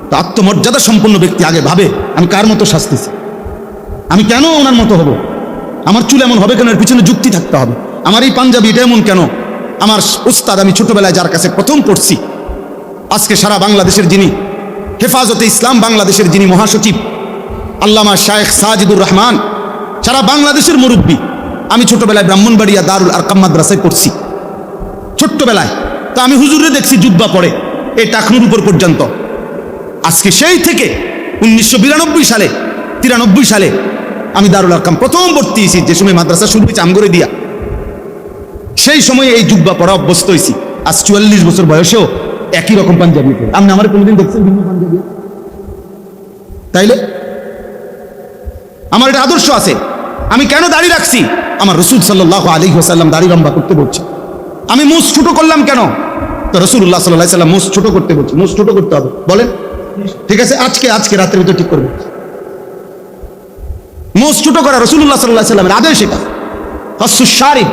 A: তো আত্মমর্যাদা সম্পন্ন ব্যক্তি আগে ভাবে আমি কার মতো শাস্তিছি, আমি কেন ওনার মতো হব, আমার চুল এমন হবে কেন, এর পিছনে যুক্তি থাকতে হবে, আমার এই পাঞ্জাবি এটা এমন কেন, আমার উস্তাদ আমি ছোটবেলায় যার কাছে প্রথম পড়ছি, আজকে সারা বাংলাদেশের যিনি হেফাজতে ইসলাম বাংলাদেশের যিনি মহাসচিব আল্লামা শায়েখ সাজিদুর রহমান, সারা বাংলাদেশের মুরব্বী। আমি ছোটবেলায় ব্রাহ্মণবাড়িয়া দারুল আরকাম মাদ্রাসায় পড়ছি ছোট্টবেলায়। তা আমি হুজুরে দেখছি জুব্বা পড়ে এই টাকনুর উপর পর্যন্ত। আজকে সেই থেকে 1992 সালে 93 সালে আমি দারুল আরকাম প্রথম ভর্তি হয়েছি, যে সময় মাদ্রাসা শুরু হয়েছে আমগরে দিয়া, সেই সময় এই জুব্বা পড়া অভ্যস্ত হয়েছি। আজ 44 বছর বয়সেও একই রকম পাঞ্জাবি। আপনি আমার কোনোদিন দেখছেন ভিন্ন পাঞ্জাবি? তাইলে আমার এটা আদর্শ আছে। আমি কেন দাড়ি রাখছি? আমার রাসূল সাল্লাল্লাহু আলাইহি ওয়াসাল্লাম দাড়ি লম্বা করতে বলছে। আমি মুছ ছোট করলাম কেন? তো রাসূলুল্লাহ সাল্লাল্লাহু আলাইহি ওয়াসাল্লাম মুছ ছোট করতে বলছে। মুছ ছোট করতে হবে, বলেন ঠিক আছে? আজকে রাতের ভিতর ঠিক করবে। মুছ ছোট করা রাসূলুল্লাহ সাল্লাল্লাহু আলাইহি ওয়াসাল্লামের আদেশ, এটা কাসুশ শারিব,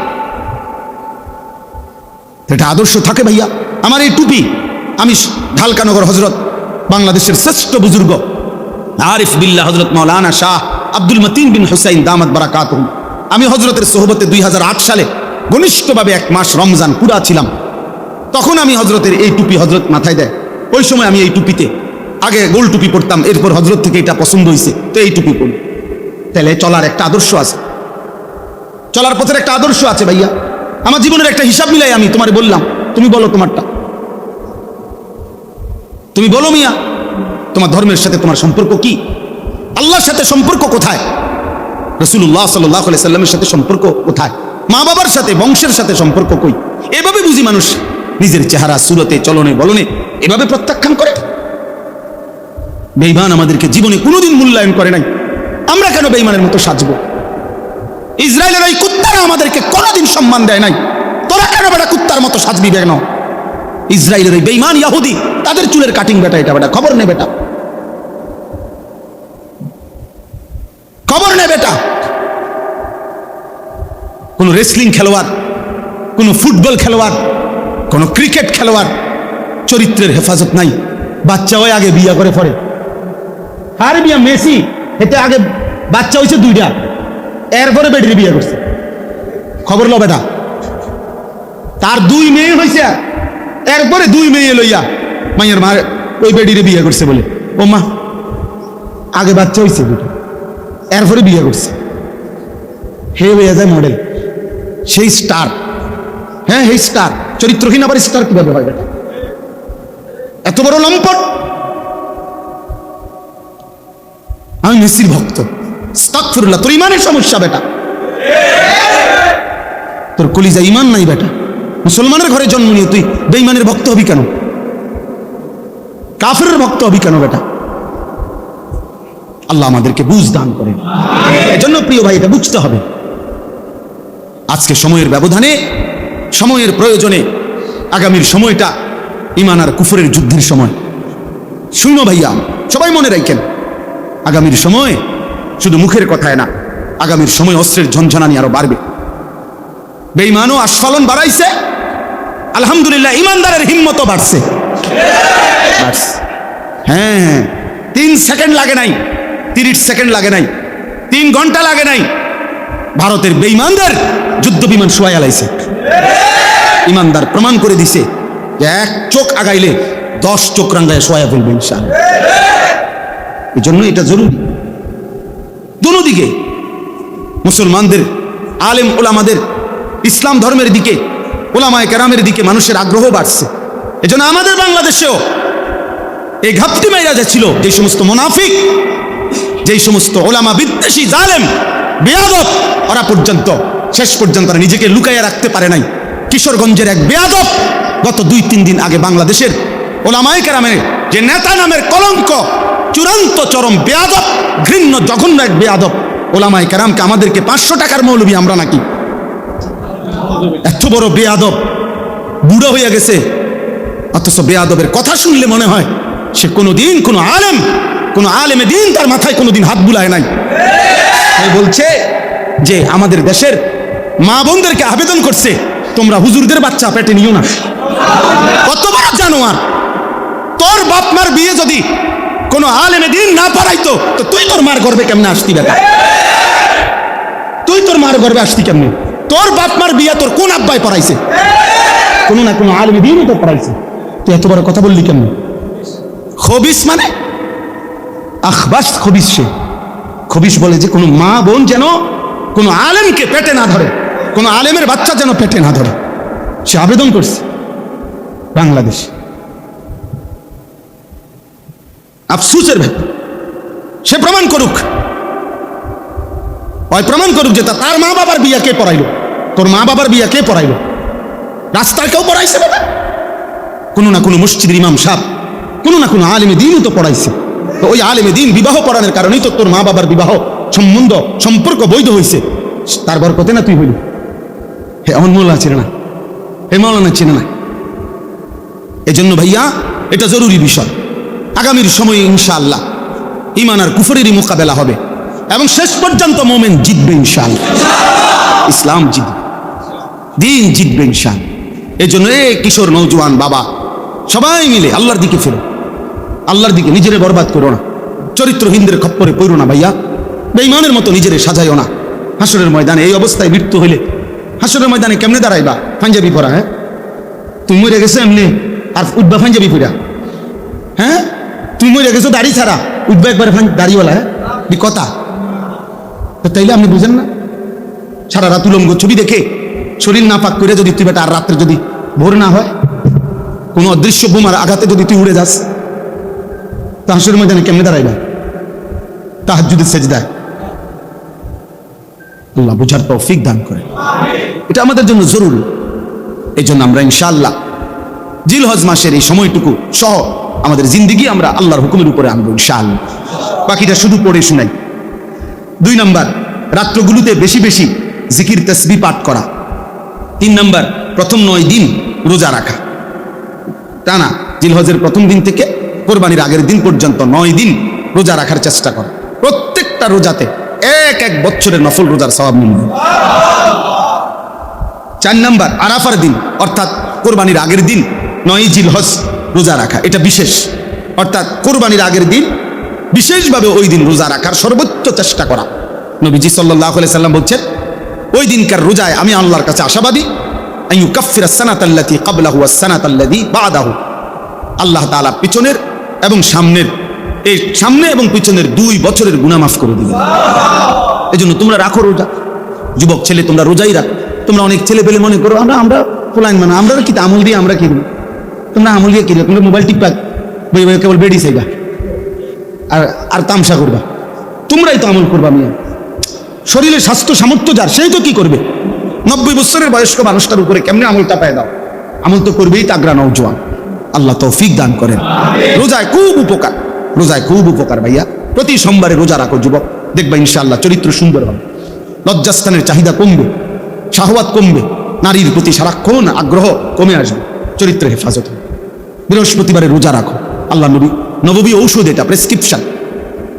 A: এটা আদর্শ থাকে ভাইয়া। আমার এই টুপি আমি ঢালকানগর হযরত বাংলাদেশের শ্রেষ্ঠ বুজুর্গ আরিফ বিল্লাহ হযরত মাওলানা শাহ আব্দুল মতিন বিন হুসাইন দামাত বারাকাতুহু, আমি হযরতের সোহবতে 2008 সালে ঘনিষ্ঠভাবে 1 মাস রমজান পুরা ছিলাম। তখন আমি হযরতের এই টুপি হযরত মাথায় দেয়। ওই সময় আমি এই টুপিতে আগে গোল টুপি পরতাম, এরপর হযরত থেকে এটা পছন্দ হয়েছে, তো এই টুপি পরি। তাহলে চলার একটা আদর্শ আছে, চলার পথের একটা আদর্শ আছে ভাইয়া। আমার জীবনের একটা হিসাব মিলাই আমি তোমারে বললাম, তুমি বলো তোমারটা, তুমি বলো মিয়া তোমার ধর্মের সাথে তোমার সম্পর্ক কি? আল্লাহর সাথে সম্পর্ক কোথায়? রাসূলুল্লাহ সাল্লাল্লাহু আলাইহি সাল্লামের সাথে সম্পর্ক কোথায়? মা বাবার সাথে, বংশের সাথে সম্পর্ক কই? এভাবে বুঝি মানুষ নিজের চেহারা, সুরতে, চলনে, বলনে এভাবে প্রত্যাখ্যান করে। বেঈমান আমাদেরকে জীবনে কোনোদিন মূল্যায়ন করে নাই, আমরা কেন বেঈমানের মতো সাজবো? ইসরায়েলের ওই কুত্তারা আমাদেরকে কোনোদিন সম্মান দেয় নাই, তোরা কেন বেটা কুত্তার মতো সাজবি কেন? ইসরায়েলের ওই বেঈমান ইহুদি তাদের চুলের কাটিং বেটা, এটা বেটা খবর নে বেটা, খবর নে বেটা। কোন রেসলিং খেলোয়াড়, কোন ফুটবল খেলোয়াড়, কোন ক্রিকেট খেলোয়াড় চরিত্রের হেফাজত নাই। বাচ্চা হয় আগে বিয়া করে পড়ে, আর বিয়া মেসি এতে আগে বাচ্চা হয়েছে 2টা, এরপরে বেটির বিয়ে করছে। খবর লো বেটা, তার 2 মেয়ে হয়েছে, এরপরে 2 মেয়ে লইয়া মাইয়ের মা ওই বেটিরে বিয়ে করছে বলে, ও মা আগে বাচ্চা হয়েছে 2টা, এরপরে বিয়ে করছে। হে হয়ে যায় মডেল, সেই স্টার। হ্যাঁ, এই স্টার চরিত্রহীন আবার স্টার কিভাবে হয় বেটা? এত বড় লম্পট। আমি মেসির ভক্ত, আস্তাগফিরুল্লাহ। তোর ইমানের সমস্যা বেটা, তোর কলিজা ইমান নাই বেটা। মুসলমানের ঘরে জন্ম নিয়ে তুই বেঈমানের ভক্ত হবি কেন? কাফেরের ভক্ত হবি কেন বেটা? আল্লাহ আমাদেরকে বুঝ দান করে। এজন্য প্রিয় ভাই, এটা বুঝতে হবে। আজকে সময়ের ব্যবধানে, সময়ের প্রয়োজনে, আগামীর সময়টা ঈমান আর কুফরের যুদ্ধের সময়। শুনো ভাইয়া, সবাই মনে রাখেন, আগামীর সময় শুধু মুখের কথায় না, আগামীর সময় অস্ত্রের ঝনঝনানি আরো বাড়বে। বেঈমানও আস্ফালন বাড়াইছে, আলহামদুলিল্লাহ ইমানদারের হিম্মতও বাড়ছে। হ্যাঁ, 3 সেকেন্ড লাগে নাই, 30 সেকেন্ড লাগে নাই, 3 ঘন্টা লাগে নাই, ভারতের বেঈমানদের যুদ্ধ বিমান শোয়া আলাইছে। ইমানদার প্রমাণ করে দিছে যে 1 চোখ আগাইলে 10 চোখ রাঙ্গায় শোয়া ফেলবে ইনশাআল্লাহ। এই জন্য এটা জরুরি। দুনো দিকে মুসলমানদের, আলেম ওলামাদের, ইসলাম ধর্মের দিকে, ওলামায়ে কেরামের দিকে মানুষের আগ্রহ বাড়ছে। এজন্য আমাদের বাংলাদেশেও এই ঘাপটি মাইরা যাচ্ছিল যে সমস্ত মুনাফিক, যেই সমস্ত ওলামা বিদ্বেষী জালেম বেয়াদব, ওরা পর্যন্ত শেষ পর্যন্ত নিজেকে লুকাইয়া রাখতে পারে নাই। কিশোরগঞ্জের এক বেয়াদব গত 2-3 দিন আগে বাংলাদেশের ওলামায়ে কেরামের যে নেতা নামের কলঙ্ক, চূড়ান্ত চরম বেয়াদব, ঘৃণ্য জঘন্য এক বেয়াদব, ওলামায়ে কেরামকে আমাদেরকে 500 টাকার মৌলবি আমরা নাকি। এত বড় বেয়াদব, বুড়ো হয়ে গেছে, অথচ বেয়াদবের কথা শুনলে মনে হয় সে কোনোদিন কোনো আলেমে দিন তার মাথায় কোনোদিন হাত বুলায় নাই। বলছে যে আমাদের দেশের মা বোনদেরকে আবেদন করছে, তোমরা হুজুরদের বাচ্চা পেটে নিও না। কত বড় জানোয়ার! তোর বাপ মার বিয়ে যদি কোনো আলেমে দিন না পারাইতো তো তুই তোর মার গর্বে কেমনে আসতি? বেটা, তুই তোর মার গর্বে আসতি কেমনে? তোর বাপ মার বিয়ে তোর কোন আব্বাই পড়াইছে? কোনো না কোনো আলেমে দিনই তো পড়াইছে। তুই এত বড় কথা বললি কেমনে? খবিস মানে আখবাস খবিস। সে খবিস বলে যে কোনো মা বোন যেন কোনো আলেমকে পেটে না ধরে, কোনো আলেমের বাচ্চা যেন পেটে না ধরে। সে আবেদন করছে বাংলাদেশ। আফসোসের ব্যাপার, সে প্রমাণ করুক, প্রমাণ করুক যে তার মা বাবার বিয়া কে পড়াইলো। তোর মা বাবার বিয়া কে পড়াইলো? রাস্তার কেউ পড়াইছে? বাবা, কোনো না কোনো মসজিদের ইমাম সাহেব, কোনো না কোনো আলেমে দিনই তো পড়াইছে। তো ওই আলেমে দিন বিবাহ পড়ানোর কারণেই তো তোর মা বাবার বিবাহ সম্বন্ধ সম্পর্ক বৈধ হয়েছে। তার বরকতে না তুই হইল। হে অমন মৌলানা চিনে না, হে মৌলানা চিনে না। এজন্য ভাইয়া এটা জরুরি বিষয়। আগামীর সময়ে ইনশাআল্লাহ ঈমান আর কুফরেরই মোকাবেলা হবে এবং শেষ পর্যন্ত মুমিন জিতবে ইনশাআল্লাহ। ইসলাম জিতবে, দিন জিতবে ইনশাআল্লাহ। এজন্য কিশোর নওজোয়ান বাবা সবাই মিলে আল্লাহর দিকে ফেরো, আল্লাহর দিকে। নিজেরে বরবাদ করো না, চরিত্রহীনদের খপ্পরে পড়ো না ভাইয়া, বেঈমানের মতো নিজেরে সাজাইও না। হাসরের ময়দানে এই অবস্থায় মৃত্যু হইলে হাসরের ময়দানে কেমনে দাঁড়াইবা? পাঞ্জাবি পরা। হ্যাঁ, তুমি মরে গেছো এমনি আর উঠবা পাঞ্জাবি পরা? হ্যাঁ, তুমি মরে গেছো দাড়ি ছাড়া, উঠবা একবারে দাড়িওয়ালা? হ্যাঁ, কথা তো তাইলে আপনি বুঝেন না? সারা রাত উলঙ্গ ছবি দেখে শরীর না পাক করে যদি তুই বেটা আর রাত্রে যদি ভোর না হয়, কোনো অদৃশ্য বোমার আঘাতে যদি তুই উড়ে যাস, তা হাসরের ময়দানে কেমনে দাঁড়াইবা? তাহাজ্জুদের সেজদায়। আল্লাহ বুঝার তৌফিক দান করে। এটা আমাদের জন্য জরুরি। এই জন্য আমরা ইনশাআল্লাহ জিলহজ মাসের এই সময়টুকু সহ আমাদের জিন্দিগি আমরা আল্লাহর হুকুমের উপরে আনবো ইনশাআল্লাহ। বাকিটা শুধু পড়ে শোনাই। 2 নাম্বার, রাত্রগুলোতে বেশি বেশি জিকির তাসবিহ পাঠ করা। 3 নাম্বার, প্রথম 9 দিন রোজা রাখা টানা। জিলহজের প্রথম দিন থেকে কোরবানির আগের দিন পর্যন্ত 9 দিন রোজা রাখার চেষ্টা করা। প্রত্যেকটা রোজাতে এক বছরের নফল রোজার সওয়াব মিলবে। 4 নাম্বার, আরাফার দিন অর্থাৎ কোরবানির আগের দিন 9 জিলহজ রোজা রাখা। এটা বিশেষ, অর্থাৎ কোরবানির আগের দিন বিশেষভাবে ওই দিন রোজা রাখার সর্বোচ্চ চেষ্টা করা। নবীজি সাল্লাল্লাহু আলাইহি সাল্লাম বলছেন, ওই দিনকার রোজায় আমি আল্লাহর কাছে আশাবাদী, আইয়ুকাফিরাস সানাতাল্লাতী ক্বাবলাহু ওয়াস সানাতাল্লাতী বা'দাহু। আল্লাহ তাআলা পিছনের এবং সামনের, এই সামনে এবং পিছনের 2 বছরের গুনাহ মাফ করে দিবেন। এজন্য তোমরা রাখো রোজা। যুবক ছেলে তোমরা রোজাই রাখো। তোমরা অনেক ছেলে পেলে মনে করো আমরা ফুলাইন মানে আমরা কি আমল দিয়ে আমরা কি, তোমরা আমল দিয়ে কি, তোমরা মোবাইল টিপা কেবল বেডি চাইবা আর তামসা করবা। তোমরাই তো আমল করবা। মিয়া শরীরে স্বাস্থ্য সামর্থ্য যার, সেই তো কি করবে? 90 বছরের বয়স্ক মানুষটার উপরে কেমনে আমলটা পায় দাও? আমল তো করবেই তাগড়া নওজোয়ান। আল্লাহ তৌফিক দান করেন। রোজায় খুব উপকার, রোজায় খুব উপকার ভাইয়া। প্রতি সোমবারে রোজা রাখো যুবক, দেখবা ইনশাআল্লাহ চরিত্র সুন্দর হবে, লজ্জাস্থানের চাহিদা কমবে, শাহওয়াত কমবে, নারীর প্রতি সারাক্ষণ আগ্রহ কমে আসবে, চরিত্রের হেফাজত হবে। বৃহস্পতিবারে রোজা রাখো। আল্লাহ নবী ঔষধ, এটা প্রেসক্রিপশন।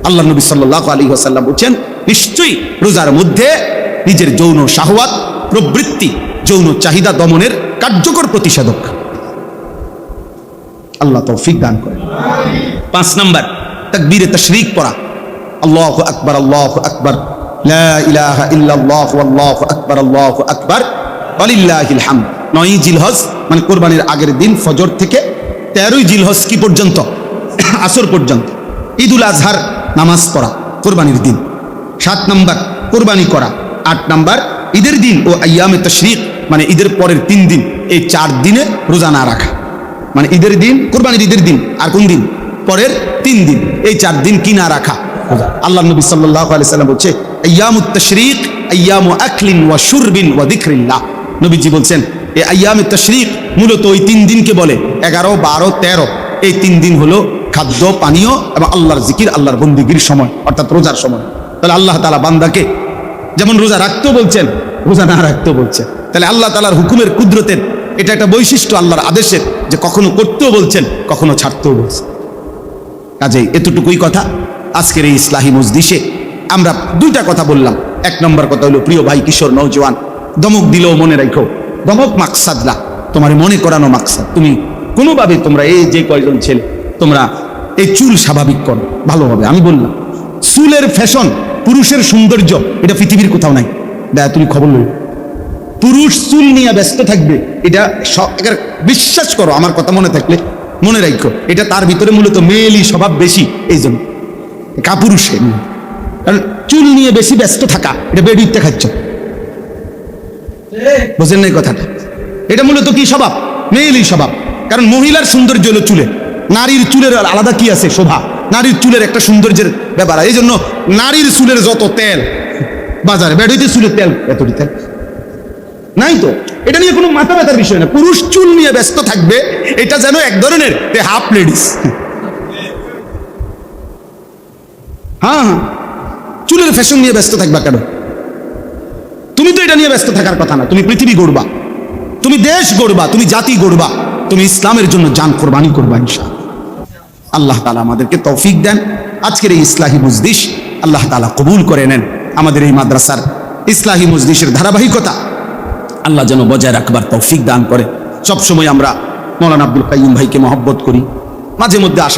A: আল্লাহ নবী সাল্লাল্লাহু আলাইহি ওয়াসাল্লাম বলছেন, নিশ্চয়ই রোজার মধ্যে নিজের যৌন শাহওয়াত প্রবৃত্তি যৌন চাহিদা দমনের কার্যকর প্রতিষেধক। আল্লাহ তৌফিক দান করেন। 5 নাম্বার, তাকবীরে তাশরিক পড়া। আল্লাহু আকবার, আল্লাহু আকবার, লা ইলাহা ইল্লাল্লাহু আল্লাহু আকবার, আল্লাহু আকবার, ওয়ালিল্লাহিল হামদ। 9ই জিলহজ মানে কোরবানির আগের দিন ফজর থেকে 13ই জিলহজ কি পর্যন্ত? আসর পর্যন্ত। ঈদুল আজহার নামাজ পড়া কোরবানির দিন। 7 নাম্বার, কোরবানি করা। 8 নাম্বার, ঈদের দিন ও আইয়ামে তাশরিক মানে ঈদের পরের 3 দিন, এই 4 দিনে রোজা না রাখা। মানে ঈদের দিন, কোরবানির ঈদের দিন, আর কোন দিন? পরের 3 দিন, এই 4 দিন কি না রাখা? আল্লাহ নবী সাল্লাল্লাহু আলাইহি সাল্লাম বলছে, আইয়ামুত তাশরিক আইয়ামু আকলিন ওয়া শুরবিন ওয়া যিকরিল্লাহ। নবীজি বলছেন এই আইয়ামুত তাশরিক মূলত ওই 3 দিনকে বলে, 11, 12, 13। এই 3 দিন হলো খাদ্য পানীয় এবং আল্লাহর জিকির, আল্লাহর বন্দিগির সময়, অর্থাৎ রোজার সময়। তাহলে আল্লাহ তাআলা বান্দাকে যেমন রোজা রাখতেও বলছেন, রোজা না রাখতেও বলছেন। তাহলে আল্লাহ তাআলার হুকুমের কুদরতের এটা একটা বৈশিষ্ট্য, আল্লাহর আদেশের, যে কখনো করতেও বলছেন, কখনো ছাড়তেও বলছেন। কাজেই এতটুকুই কথা। আজকের এই ইসলাহি মজলিসে আমরা 2টা কথা বললাম। 1 নম্বর কথা হলো, প্রিয় ভাই কিশোর নওজোয়ান, ধমক দিলেও মনে রাখো, ধমক মাকসাদ না, তোমার মনে করানো মাকসাদ। তুমি কোনোভাবে তোমরা এই যে কয়জন ছেলে তোমরা এই চুল স্বাভাবিক করো ভালোভাবে। আমি বললাম চুলের ফ্যাশন, পুরুষের সৌন্দর্য, এটা পৃথিবীর কোথাও নাই। দেখ তুমি খবর লই, পুরুষ চুল নিয়ে ব্যস্ত থাকবে, এটা বিশ্বাস করো, আমার কথা মনে থাকলে মনে রাখো, এটা তার ভিতরে মূলত মেয়েলি স্বভাব বেশি, এই জন্য কাপুরুষের। কারণ চুল নিয়ে বেশি ব্যস্ত থাকা, এটা বেডিতে খাচ্ছ, বুঝেন না কথাটা? এটা মূলত কি স্বভাব? মেয়েলি স্বভাব। কারণ মহিলার সৌন্দর্য হলো চুলে, নারীর চুলের আলাদা কি আছে? শোভা। নারীর চুলের একটা সৌন্দর্যের ব্যাপার। এই জন্য নারীর চুলের যত তেল বাজারে, বেডিতে চুলের তেল এতটি তেল নাই তো। এটা নিয়ে কোনো মাথা ব্যথার বিষয় না। পুরুষ চুল নিয়ে ব্যস্ত থাকবে, এটা যেন এক ধরনের হাফ লেডিস। হ্যাঁ, চুলের ফ্যাশন নিয়ে ব্যস্ত থাকবা কেন? তুমি তো এটা নিয়ে ব্যস্ত থাকার কথা না। তুমি পৃথিবী গড়বা, তুমি দেশ গড়বা, তুমি জাতি গড়বা, তুমি ইসলামের জন্য জান কোরবানি করবা ইনশাআল্লাহ। আল্লাহ তাআলা আমাদেরকে তৌফিক দেন। আজকের এই ইসলাহি মজলিস আল্লাহ তাআলা কবুল করে নেন। আমাদের এই মাদ্রাসার ইসলাহি মজলিসের ধারাবাহিকতা আল্লাহ যেন বজায় রাখবার তৌফিক দান করে। সবসময় আমরা মৌলানা আব্দুল কাইয়ুম ভাইকে মহব্বত করি, মাঝে মধ্যে আশা